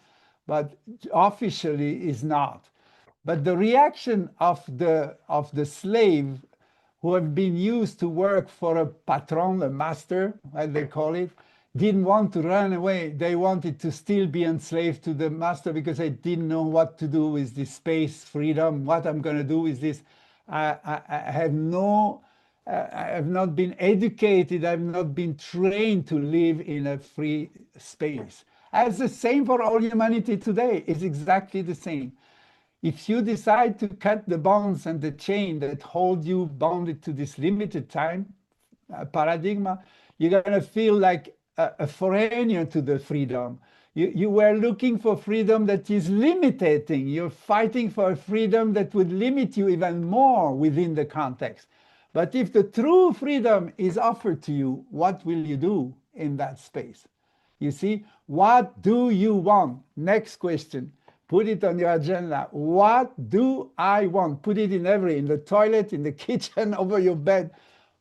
B: but officially is not. But the reaction of the slave who have been used to work for a patron, a master, as they call it, didn't want to run away. They wanted to still be enslaved to the master because they didn't know what to do with this space, freedom, what I'm going to do with this. I have no, I have not been educated, I've not been trained to live in a free space. As the same for all humanity today, it's exactly the same. If you decide to cut the bonds and the chain that hold you bounded to this limited time paradigm, you're going to feel like a foreigner to the freedom. You were looking for freedom that is limiting. You're fighting for a freedom that would limit you even more within the context. But if the true freedom is offered to you, what will you do in that space? You see, what do you want? Next question. Put it on your agenda. What do I want? Put it in the toilet, in the kitchen, over your bed.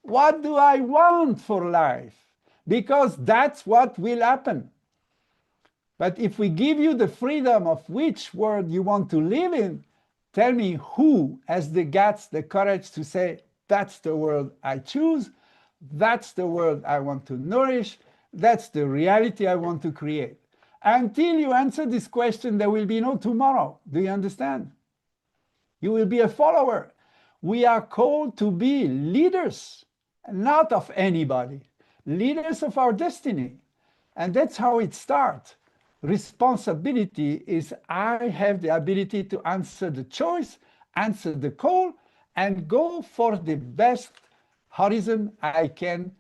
B: What do I want for life? Because that's what will happen. But if we give you the freedom of which world you want to live in, tell me who has the guts, the courage to say, that's the world I choose, that's the world I want to nourish, that's the reality I want to create. Until you answer this question, there will be no tomorrow. Do you understand? You will be a follower. We are called to be leaders, not of anybody, leaders of our destiny. And that's how it starts. Responsibility is I have the ability to answer the choice, answer the call, and go for the best horizon I can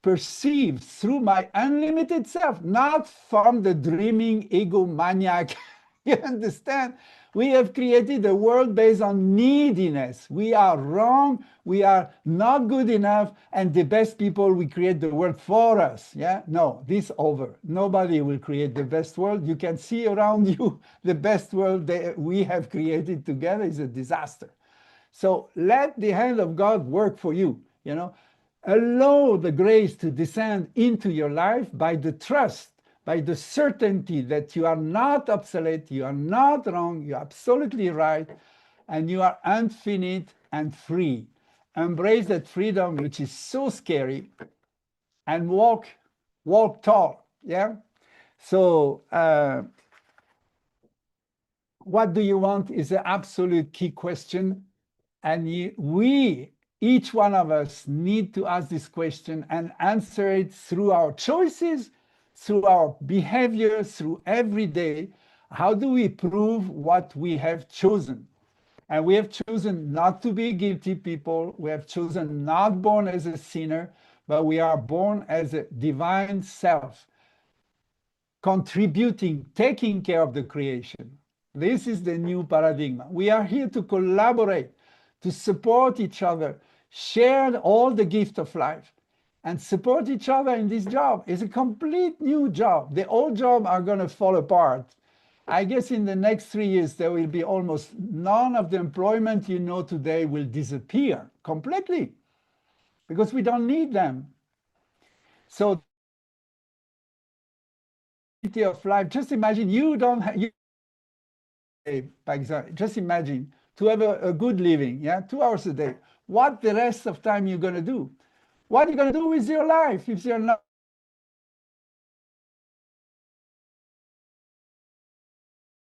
B: perceive through my unlimited self, not from the dreaming egomaniac. You understand? We have created a world based on neediness. We are wrong. We are not good enough. And the best people, we create the world for us. Yeah? No, this over. Nobody will create the best world. You can see around you the best world that we have created together is a disaster. So let the hand of God work for you. Allow the grace to descend into your life by the trust, by the certainty that you are not obsolete, you are not wrong, you're absolutely right, and you are infinite and free. Embrace that freedom, which is so scary, and walk tall. Yeah. So, what do you want is the absolute key question, and each one of us need to ask this question and answer it through our choices, through our behavior, through every day. How do we prove what we have chosen? And we have chosen not to be guilty people. We have chosen not born as a sinner, but we are born as a divine self, contributing, taking care of the creation. This is the new paradigm. We are here to collaborate, to support each other, share all the gift of life, and support each other in this job. It's a complete new job. The old job are going to fall apart. I guess in the next 3 years, there will be almost none of the employment you know today will disappear completely because we don't need them. So of life, just imagine you don't have, just imagine to have a good living, yeah, 2 hours a day. What the rest of time you're going to do? What are you going to do with your life if you're not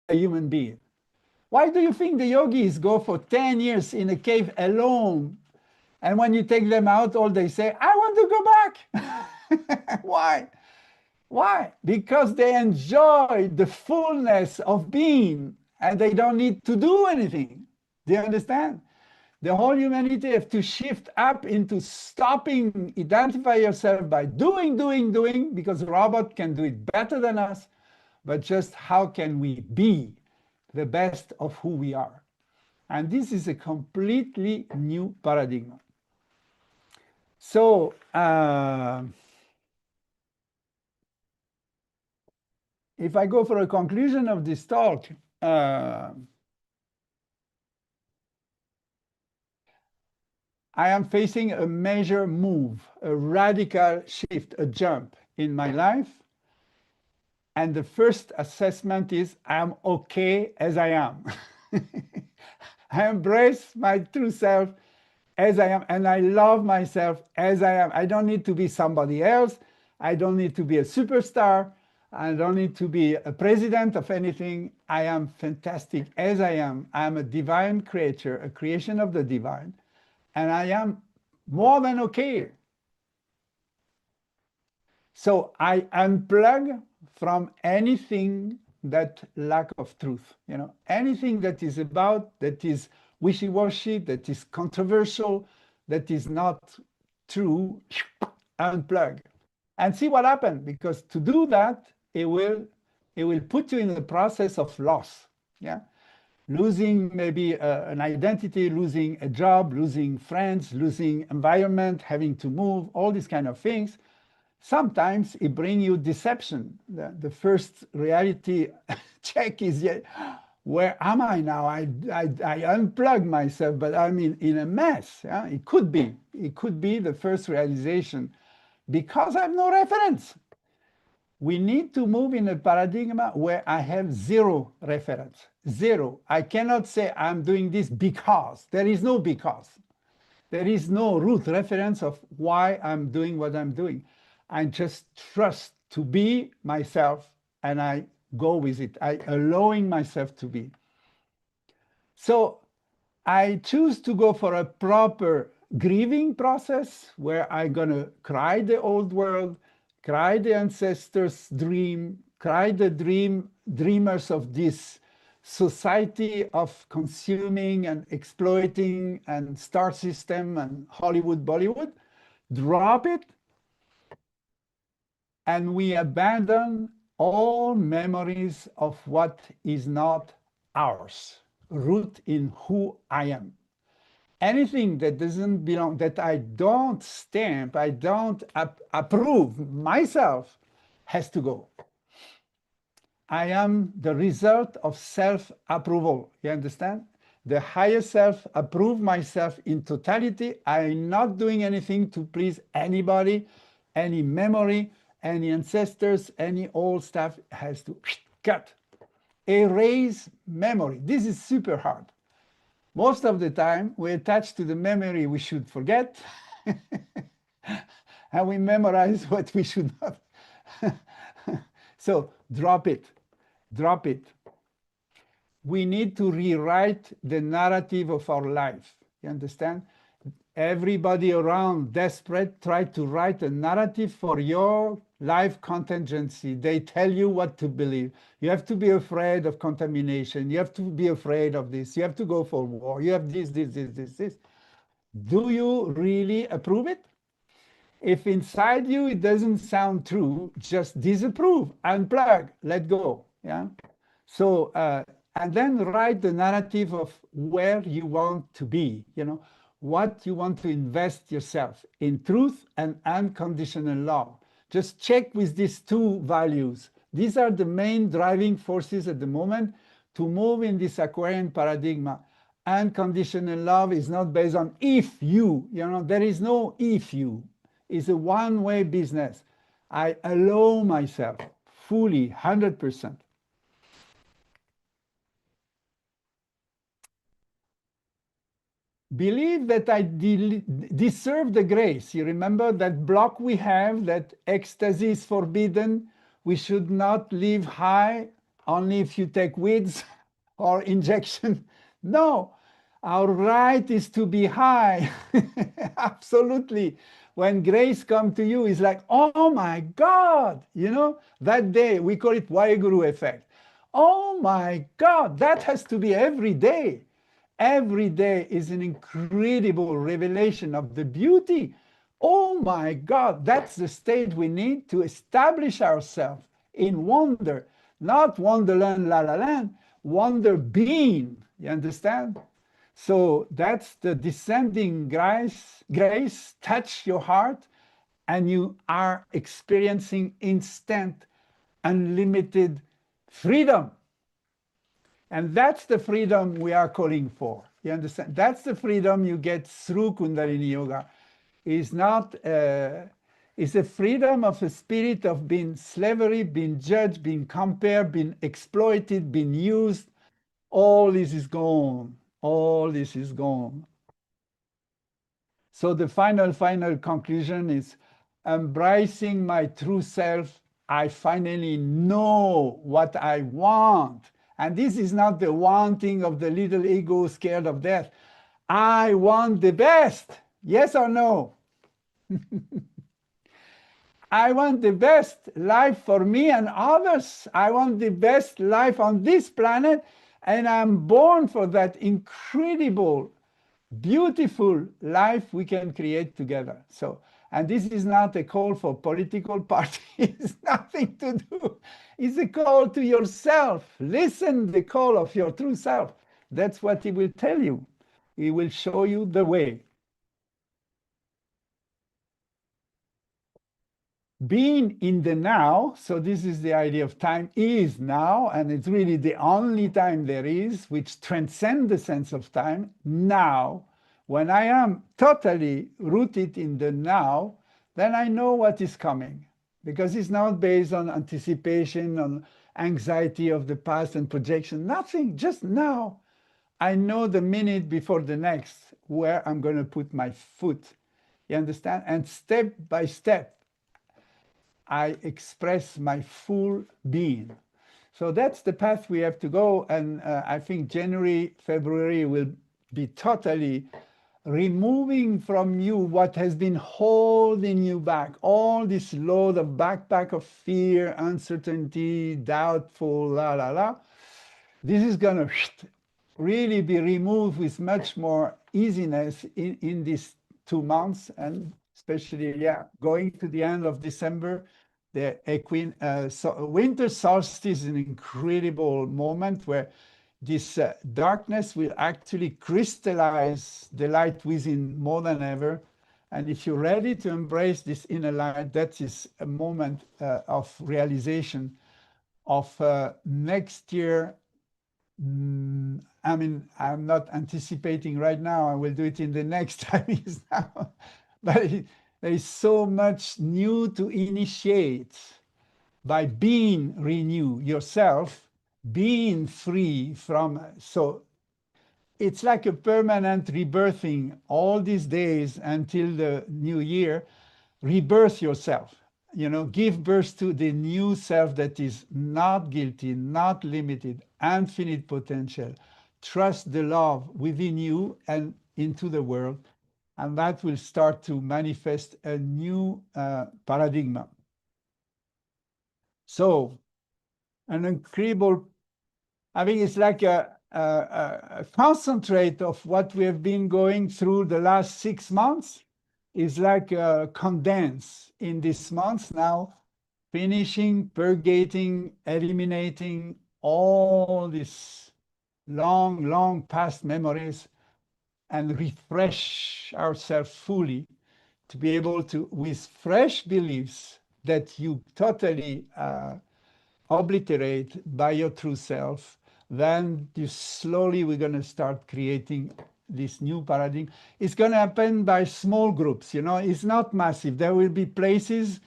B: a human being? Why do you think the yogis go for 10 years in a cave alone? And when you take them out, all they say, I want to go back. Why? Why? Because they enjoy the fullness of being and they don't need to do anything. Do you understand? The whole humanity have to shift up into stopping, identify yourself by doing, because the robot can do it better than us, but just how can we be the best of who we are? And this is a completely new paradigm. So, if I go for a conclusion of this talk, I am facing a major move, a radical shift, a jump in my life. And the first assessment is I'm okay as I am. I embrace my true self as I am, and I love myself as I am. I don't need to be somebody else. I don't need to be a superstar. I don't need to be a president of anything. I am fantastic as I am. I am a divine creature, a creation of the divine, and I am more than okay. So I unplug from anything that lack of truth, anything that is about, that is wishy-washy, that is controversial, that is not true, unplug and see what happens. Because to do that, it will put you in the process of loss. Yeah, losing maybe an identity, losing a job, losing friends, losing environment, having to move, all these kind of things. Sometimes it brings you deception. The first reality check is, where am I now? I unplug myself, but I'm in a mess. Yeah? It could be the first realization, because I have no reference. We need to move in a paradigm where I have zero reference. Zero. I cannot say I'm doing this because. There is no because. There is no root reference of why I'm doing what I'm doing. I just trust to be myself, and I go with it. I allowing myself to be. So I choose to go for a proper grieving process where I'm gonna cry the old world, cry the ancestors' dream, cry the dreamers of this society of consuming and exploiting and star system and Hollywood, Bollywood, drop it, and we abandon all memories of what is not ours, root in who I am. Anything that doesn't belong, that I don't stamp, I don't approve myself, has to go. I am the result of self-approval. You understand? The higher self approve myself in totality. I'm not doing anything to please anybody, any memory, any ancestors, any old stuff has to cut. Erase memory. This is super hard. Most of the time, we attach to the memory we should forget, and we memorize what we should not. So drop it. Drop it. We need to rewrite the narrative of our life. You understand? Everybody around, desperate, try to write a narrative for your life contingency. They tell you what to believe. You have to be afraid of contamination. You have to be afraid of this. You have to go for war. You have this. Do you really approve it? If inside you it doesn't sound true, just disapprove, unplug, let go. Yeah. So and then write the narrative of where you want to be. What you want to invest yourself in, truth and unconditional love. Just check with these two values. These are the main driving forces at the moment to move in this Aquarian paradigm. Unconditional love is not based on if you, there is no if you. It's a one-way business. I allow myself fully, 100%. Believe that I deserve the grace. You remember that block we have, that ecstasy is forbidden. We should not live high, only if you take weeds or injection. No, our right is to be high. Absolutely. When grace comes to you, it's like, oh my God, that day, we call it Waheguru effect. Oh my God, that has to be every day. every day is an incredible revelation of the beauty. Oh my God, that's the state we need to establish ourselves in wonder, not wonderland, la la land, wonder being. You understand? So that's the descending grace touch your heart, and you are experiencing instant, unlimited freedom. And that's the freedom we are calling for. You understand? That's the freedom you get through Kundalini Yoga. Is not is a freedom of a spirit of being slavery, being judged, being compared, being exploited, being used. All this is gone. All this is gone. So the final conclusion is embracing my true self. I finally know what I want. And this is not the wanting of the little ego scared of death. I want the best. Yes or no? I want the best life for me and others. I want the best life on this planet. And I'm born for that incredible, beautiful life we can create together. So, and this is not a call for political party. It's nothing to do. It's a call to yourself. Listen the call of your true self. That's what he will tell you. He will show you the way. Being in the now, so this is the idea of time is now, and it's really the only time there is, which transcends the sense of time. Now, when I am totally rooted in the now, then I know what is coming, because it's not based on anticipation, on anxiety of the past and projection, nothing, just now. I know the minute before the next where I'm going to put my foot. You understand? And step by step, I express my full being. So that's the path we have to go. And I think January, February will be totally removing from you what has been holding you back, all this load of backpack of fear, uncertainty, doubtful, la, la, la. This is going to really be removed with much more easiness in these 2 months, and especially, going to the end of December. The winter solstice is an incredible moment where this darkness will actually crystallize the light within more than ever. And if you're ready to embrace this inner light, that is a moment of realization of next year. I mean, I'm not anticipating right now. I will do it in the next time is now. But there is so much new to initiate by being renew yourself, being free from. So it's like a permanent rebirthing all these days until the new year. Rebirth yourself, give birth to the new self that is not guilty, not limited, infinite potential. Trust the love within you and into the world, and that will start to manifest a new paradigm. So, an incredible, I think it's like a concentrate of what we have been going through the last 6 months is like condensed in this month now, finishing, purgating, eliminating all these long past memories, and refresh ourselves fully to be able to, with fresh beliefs that you totally obliterate by your true self, then you slowly, we're going to start creating this new paradigm. It's going to happen by small groups, it's not massive. There will be places,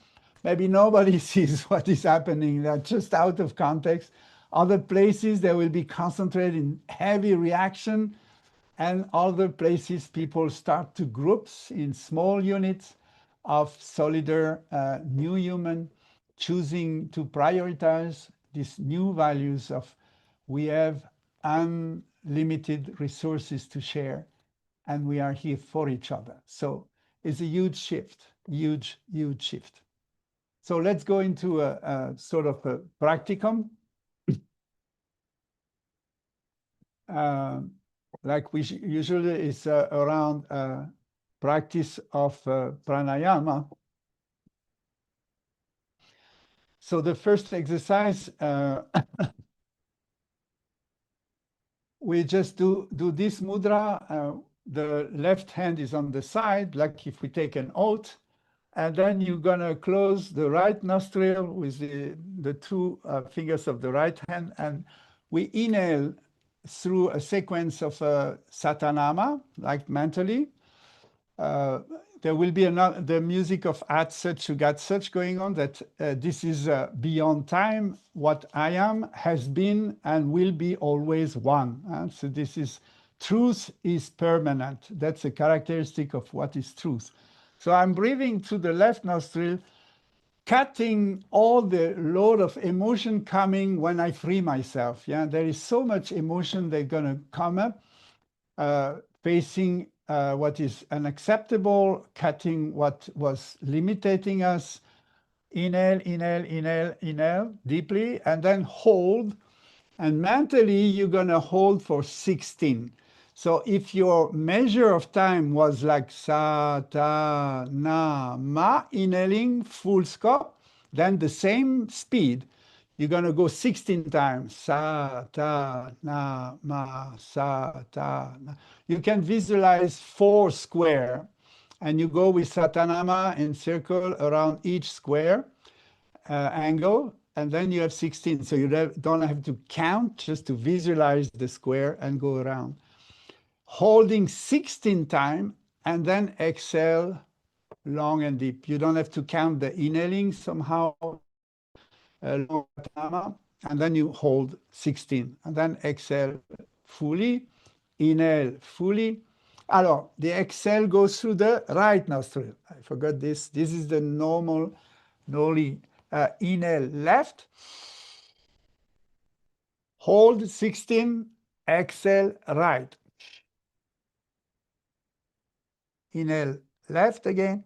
B: maybe nobody sees what is happening, they're just out of context. Other places, there will be concentrated in heavy reaction, and other places, people start to groups in small units of solider new human, choosing to prioritize these new values of we have unlimited resources to share, and we are here for each other. So it's a huge shift, huge shift. So let's go into a sort of a practicum. like we usually is around practice of pranayama. So the first exercise, we just do this mudra. The left hand is on the side, like if we take an oath. And then you're gonna close the right nostril with the two fingers of the right hand. And we inhale through a sequence of satanama, like mentally. There will be the music of At Such, You Got Such going on, that this is beyond time. What I am has been and will be always one. So this is, truth is permanent. That's a characteristic of what is truth. So I'm breathing through the left nostril, cutting all the load of emotion coming when I free myself. Yeah, there is so much emotion that's gonna come up, facing what is unacceptable, cutting what was limiting us. Inhale, inhale, inhale, inhale deeply, and then hold. And mentally, you're gonna hold for 16. So if your measure of time was like sa, ta, na, ma, inhaling full scope, then the same speed, you're gonna go 16 times. Sa, ta, na, ma, sa, ta, na. You can visualize 4 square, and you go with Satanama in circle around each square angle, and then you have 16. So you don't have to count, just to visualize the square and go around. Holding 16 times, and then exhale long and deep. You don't have to count the inhaling somehow, and then you hold 16, and then exhale fully, inhale fully. Alors, the exhale goes through the right nostril. I forgot this. This is the normal, normally inhale left, hold 16, exhale right. Inhale left again,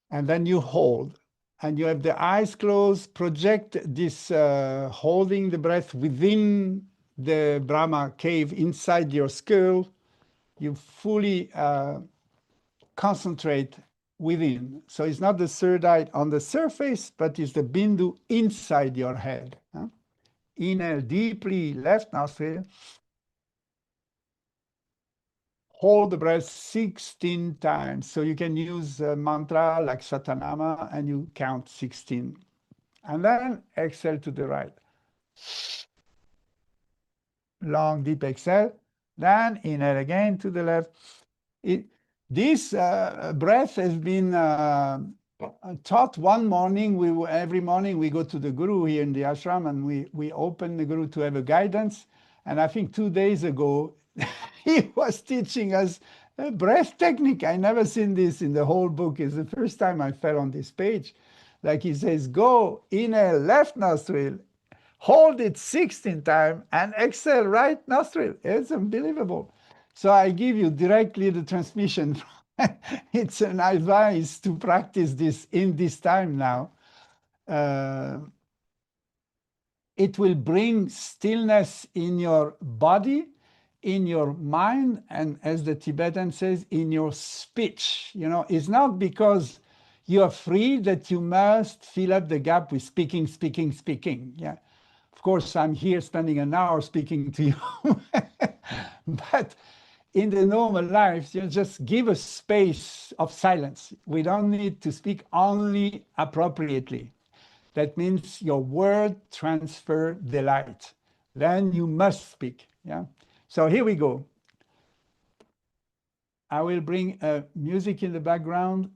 B: and then you hold. And you have the eyes closed, project this holding the breath within the Brahma cave inside your skull. You fully concentrate within. So it's not the third eye on the surface, but it's the bindu inside your head. Inhale deeply, left nostril. Hold the breath 16 times. So you can use a mantra like Satanama and you count 16. And then exhale to the right. Long, deep exhale. Then inhale again to the left. This breath has been taught one morning. Every morning we go to the Guru here in the ashram, and we open the Guru to have a guidance. And I think 2 days ago, he was teaching us a breath technique. I never seen this in the whole book. It's the first time I fell on this page. Like he says, go inhale left nostril, hold it 16 times, and exhale right nostril. It's unbelievable. So I give you directly the transmission. It's an advice to practice this in this time now. It will bring stillness in your body, in your mind, and as the Tibetan says, in your speech. You know, it's not because you are free that you must fill up the gap with speaking, speaking, speaking. Yeah. Of course, I'm here spending an hour speaking to you. But in the normal life, you just give a space of silence. We don't need to speak only appropriately. That means your word transfer the light. Then you must speak. Yeah. So here we go. I will bring music in the background.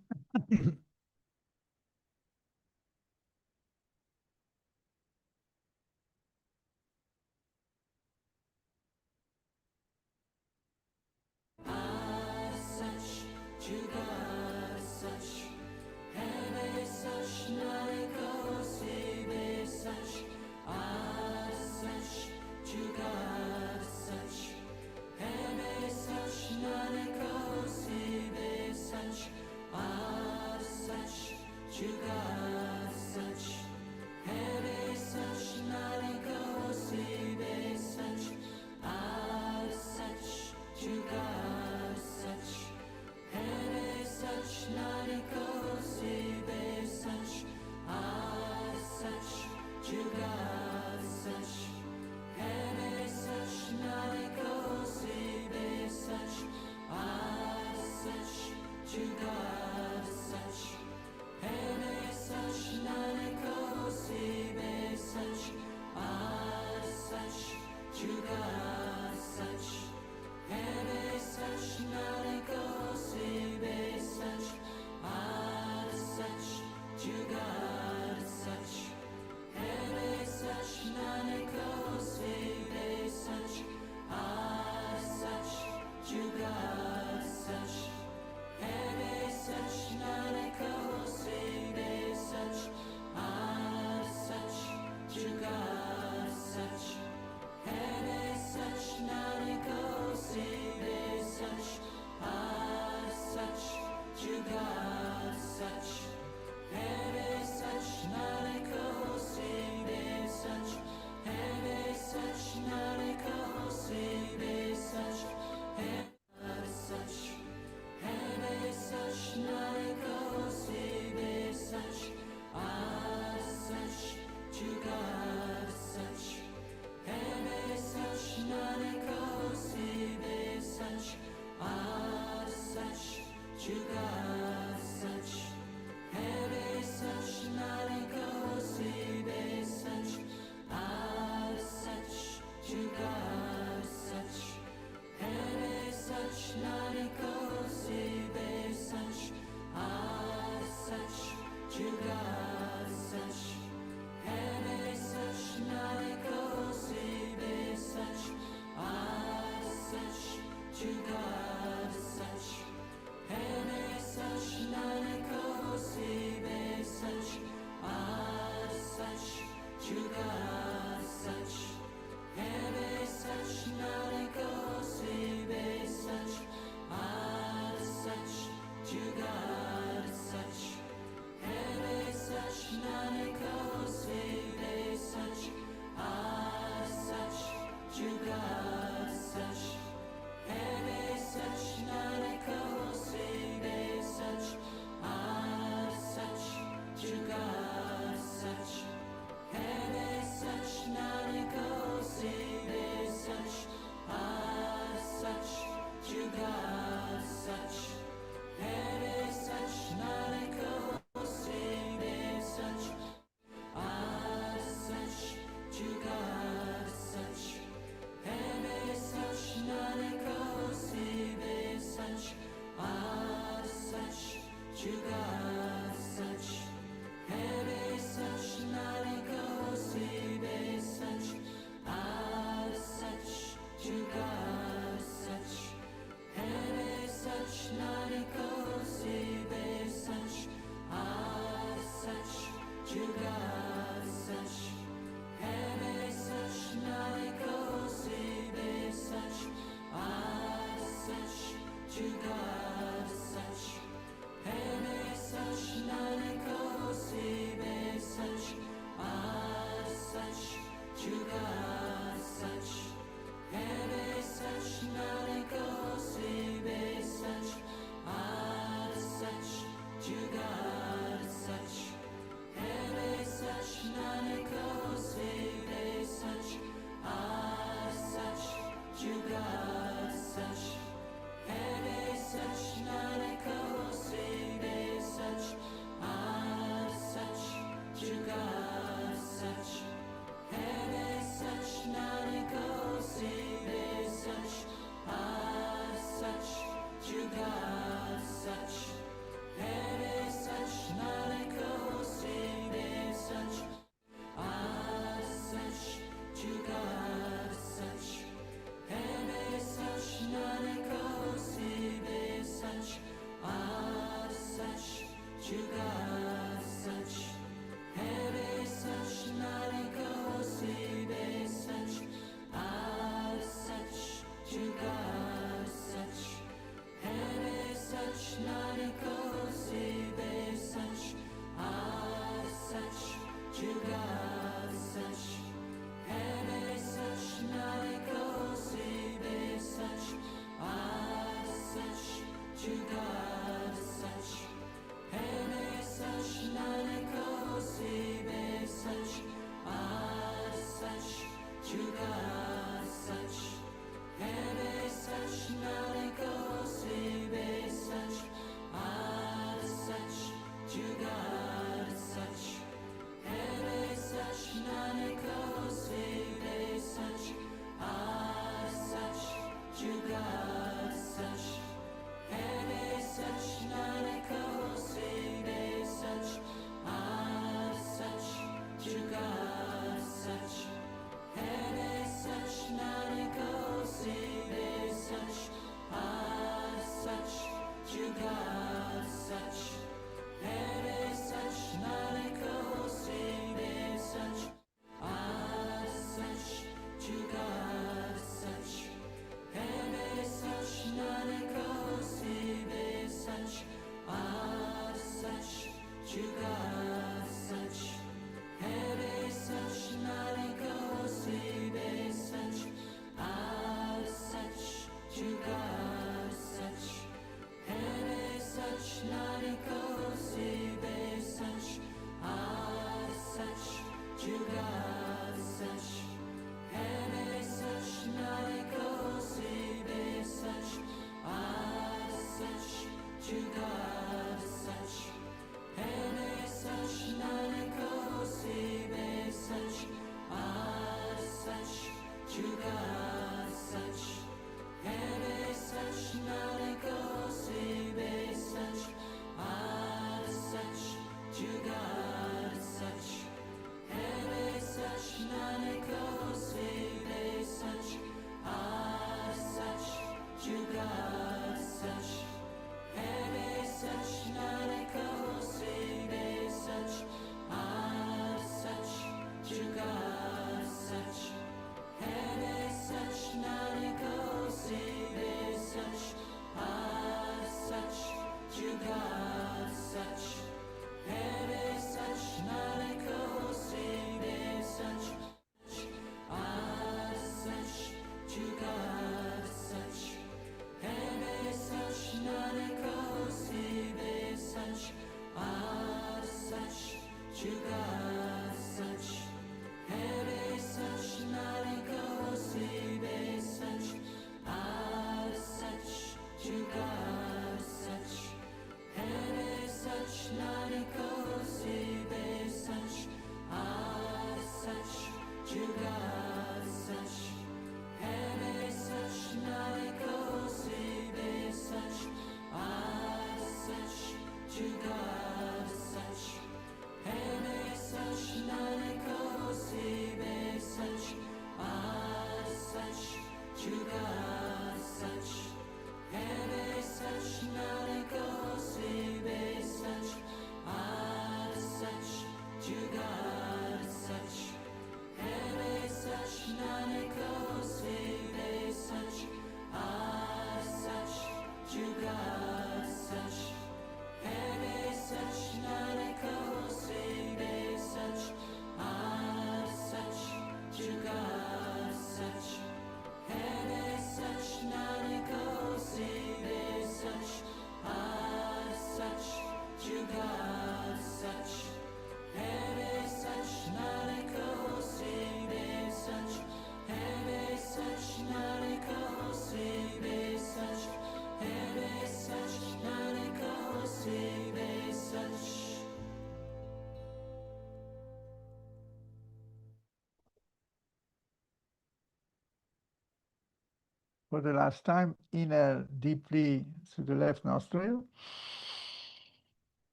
B: for the last time. Inhale deeply through the left nostril.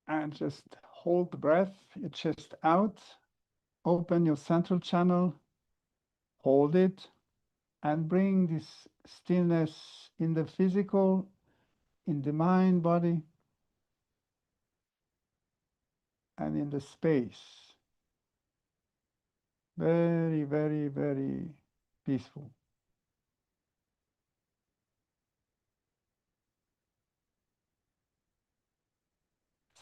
B: And just hold the breath, your chest out. Open your central channel. Hold it. And bring this stillness in the physical, in the mind, body, and in the space. Very, very, very peaceful.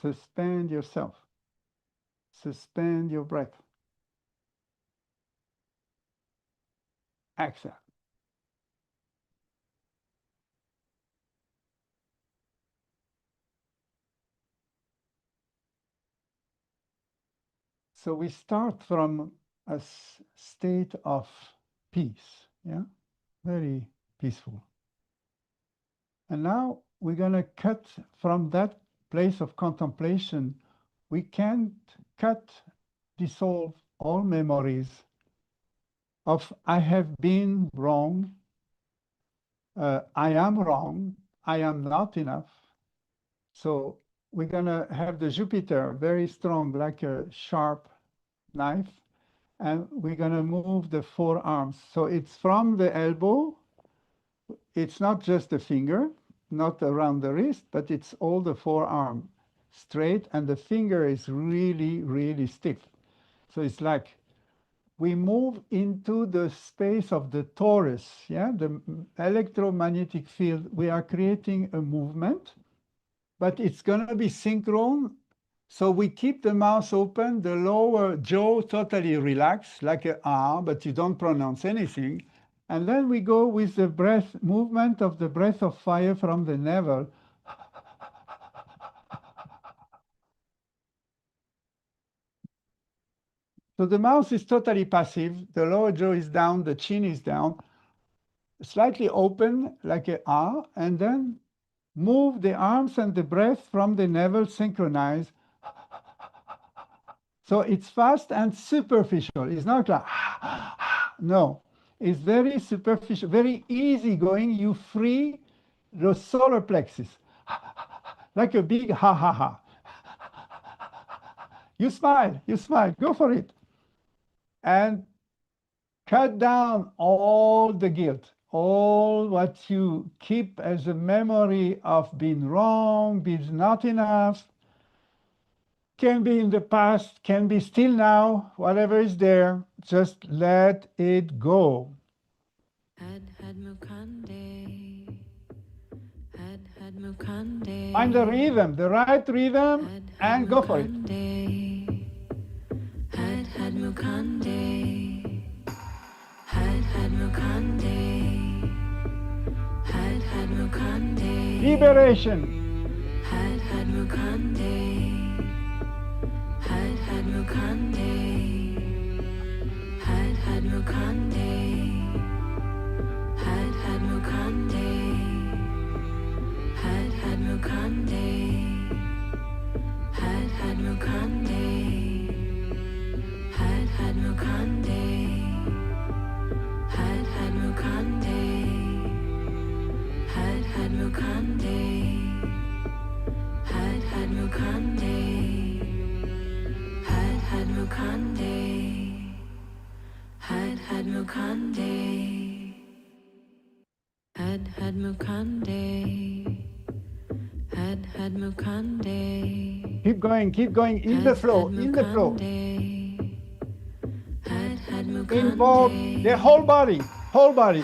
B: Suspend yourself. Suspend your breath. Exhale. So we start from a state of peace, yeah? Very peaceful. And now we're going to cut from that place of contemplation. We can't dissolve all memories of I have been wrong, I am wrong, I am not enough. So we're going to have the Jupiter very strong, like a sharp knife, and we're going to move the forearms. So it's from the elbow. It's not just the finger, not around the wrist, but it's all the forearm straight, and the finger is really, really stiff. So it's like we move into the space of the torus, yeah, the electromagnetic field. We are creating a movement, but it's going to be synchronous. So we keep the mouth open, the lower jaw totally relaxed, like an R, but you don't pronounce anything. And then we go with the breath, movement of the breath of fire from the navel. So the mouth is totally passive, the lower jaw is down, the chin is down, slightly open like an R, and then move the arms and the breath from the navel synchronized. So it's fast and superficial. It's not like, no. It's very superficial, very easy going. You free the solar plexus, like a big ha ha ha. You smile, go for it. And cut down all the guilt, all what you keep as a memory of being wrong, being not enough. Can be in the past, can be still now, whatever is there, just let it go. Find the rhythm, the right rhythm, and go for it. Liberation. Keep going in the flow, in the flow. Involve the whole body, whole body.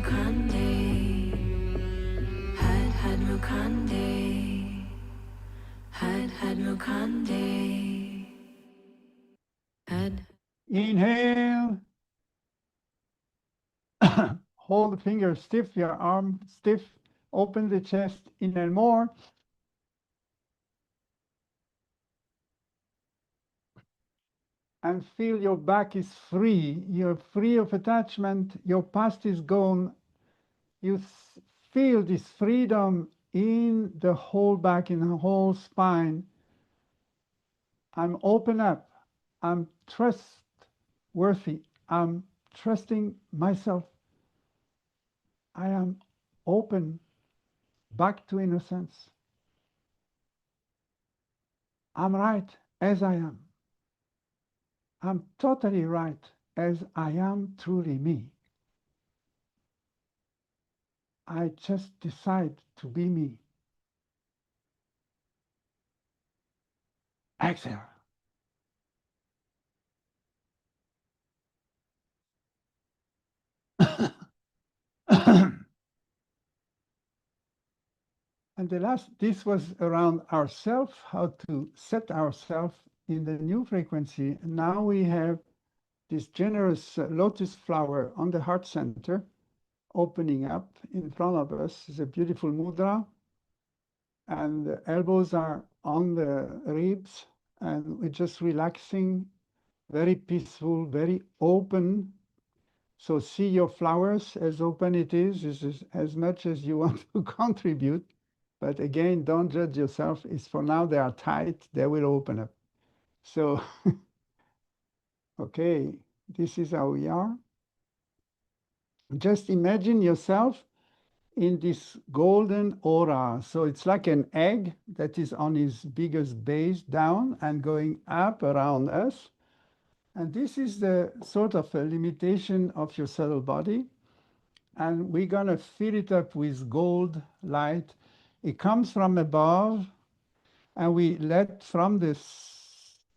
C: Mukande. Had Mukande. Had.
B: Inhale. Hold the fingers stiff, your arm stiff. Open the chest. Inhale more. And feel your back is free. You're free of attachment. Your past is gone. You feel this freedom in the whole back, in the whole spine. I'm open up. I'm trustworthy. I'm trusting myself. I am open back to innocence. I'm right as I am. I'm totally right as I am truly me. I just decide to be me. Exhale. And this was around ourself, how to set ourselves in the new frequency. And now we have this generous lotus flower on the heart center, opening up in front of us. Is a beautiful mudra. And the elbows are on the ribs, and we're just relaxing, very peaceful, very open. So see your flowers as open it is as much as you want to contribute. But again, don't judge yourself. It's for now they are tight, they will open up. So, okay, this is how we are. Just imagine yourself in this golden aura. So it's like an egg that is on its biggest base down and going up around us. And this is the sort of a limitation of your subtle body. And we're going to fill it up with gold light. It comes from above, and we let from the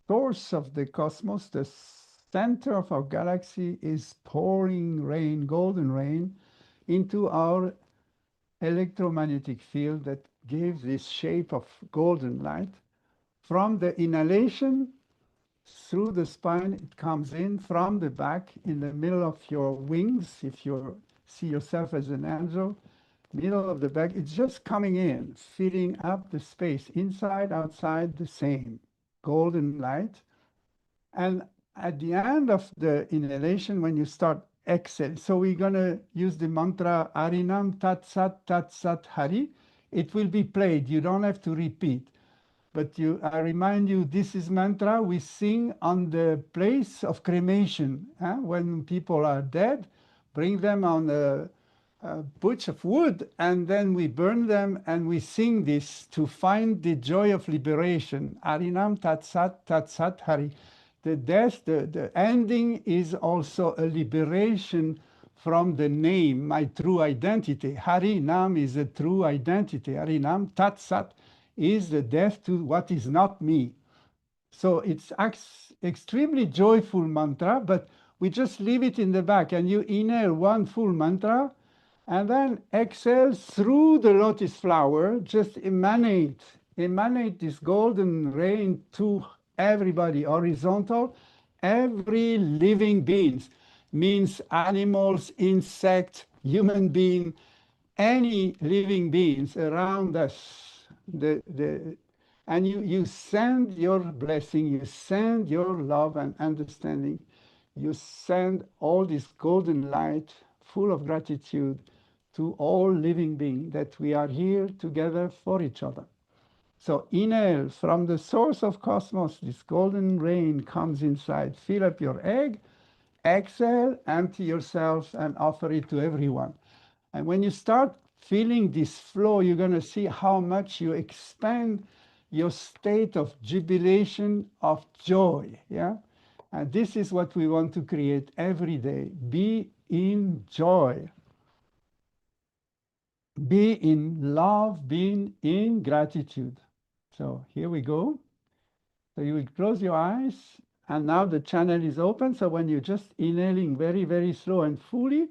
B: source of the cosmos, the center of our galaxy is pouring rain, golden rain, into our electromagnetic field that gives this shape of golden light. From the inhalation through the spine, it comes in from the back in the middle of your wings. If you see yourself as an angel, middle of the back, it's just coming in, filling up the space, inside, outside, the same golden light. And at the end of the inhalation, when you start exhale, so we're going to use the mantra Harinam Tat Sat Hari. It will be played. You don't have to repeat. But I remind you, this is mantra we sing on the place of cremation. When people are dead, bring them on a bunch of wood, and then we burn them, and we sing this to find the joy of liberation. Harinam Tat Sat Hari. The death, the ending is also a liberation from the name, my true identity. Harinam is a true identity. Harinam Tat Sat is the death to what is not me. So it's extremely joyful mantra, but we just leave it in the back, and you inhale one full mantra, and then exhale through the lotus flower, just emanate this golden rain to everybody, horizontal, every living beings, means animals, insects, human being, any living beings around us. And you send your blessing, you send your love and understanding, you send all this golden light full of gratitude to all living beings, that we are here together for each other. So inhale from the source of cosmos, this golden rain comes inside. Fill up your egg, exhale, empty yourself, and offer it to everyone. And when you start feeling this flow, you're going to see how much you expand your state of jubilation, of joy. Yeah? And this is what we want to create every day. Be in joy. Be in love, be in gratitude. So here we go. So you will close your eyes, and now the channel is open. So when you're just inhaling very, very slow and fully,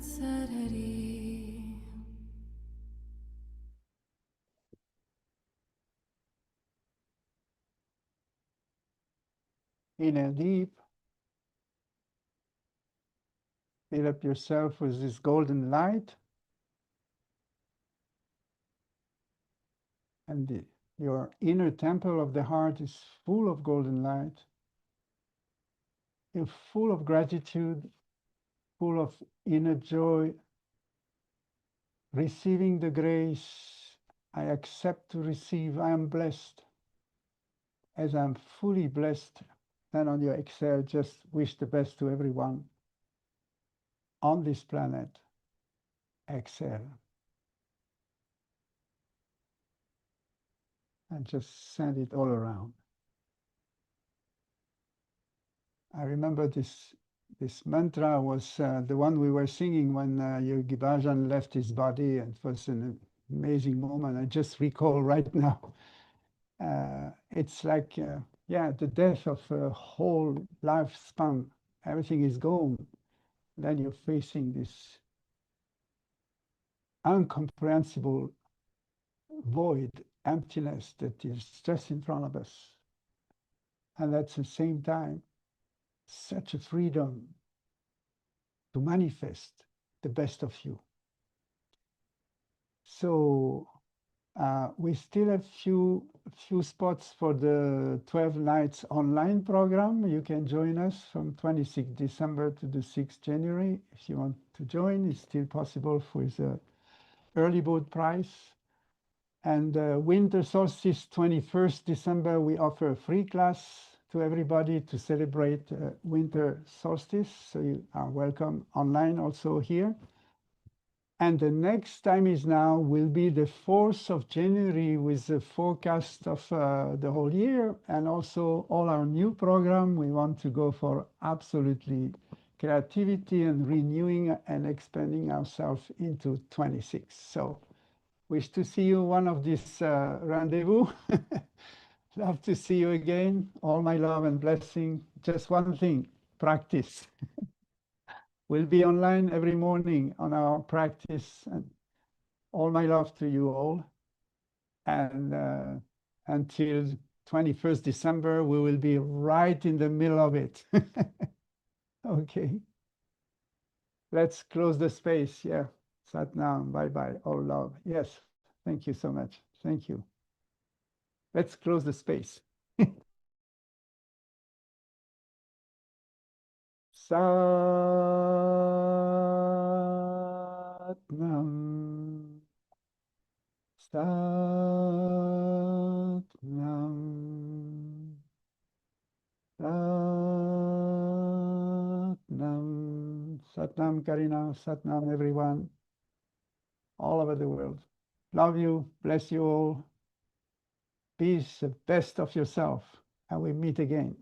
C: Tat Sarari.
B: Inhale deep. Fill up yourself with this golden light. And your inner temple of the heart is full of golden light. You're full of gratitude, full of inner joy, receiving the grace. I accept to receive. I am blessed. As I'm fully blessed, then on your exhale, just wish the best to everyone on this planet. Exhale. And just send it all around. I remember this mantra was the one we were singing when Yogi Bhajan left his body, and it was an amazing moment. I just recall right now. It's like, yeah, the death of a whole lifespan. Everything is gone. Then you're facing this incomprehensible void, emptiness that is just in front of us. And at the same time, such a freedom to manifest the best of you. So we still have few spots for the 12 nights online program. You can join us from 26 December to the 6th January. If you want to join, it's still possible with the early bird price. And winter solstice, 21st December, we offer a free class to everybody to celebrate winter solstice. So you are welcome online also here. And the next time is now will be the 4th of January with the forecast of the whole year and also all our new program. We want to go for absolutely creativity and renewing and expanding ourselves into 26. So wish to see you one of these rendezvous. Love to see you again. All my love and blessing. Just one thing, practice. We'll be online every morning on our practice. And all my love to you all. And until 21st December, we will be right in the middle of it. Okay. Let's close the space. Yeah. Satnam. Bye-bye. All love. Yes. Thank you so much. Thank you. Let's close the space. Satnam. Satnam. Satnam. Satnam Karina. Satnam everyone. All over the world. Love you. Bless you all. Be the best of yourself. And we meet again.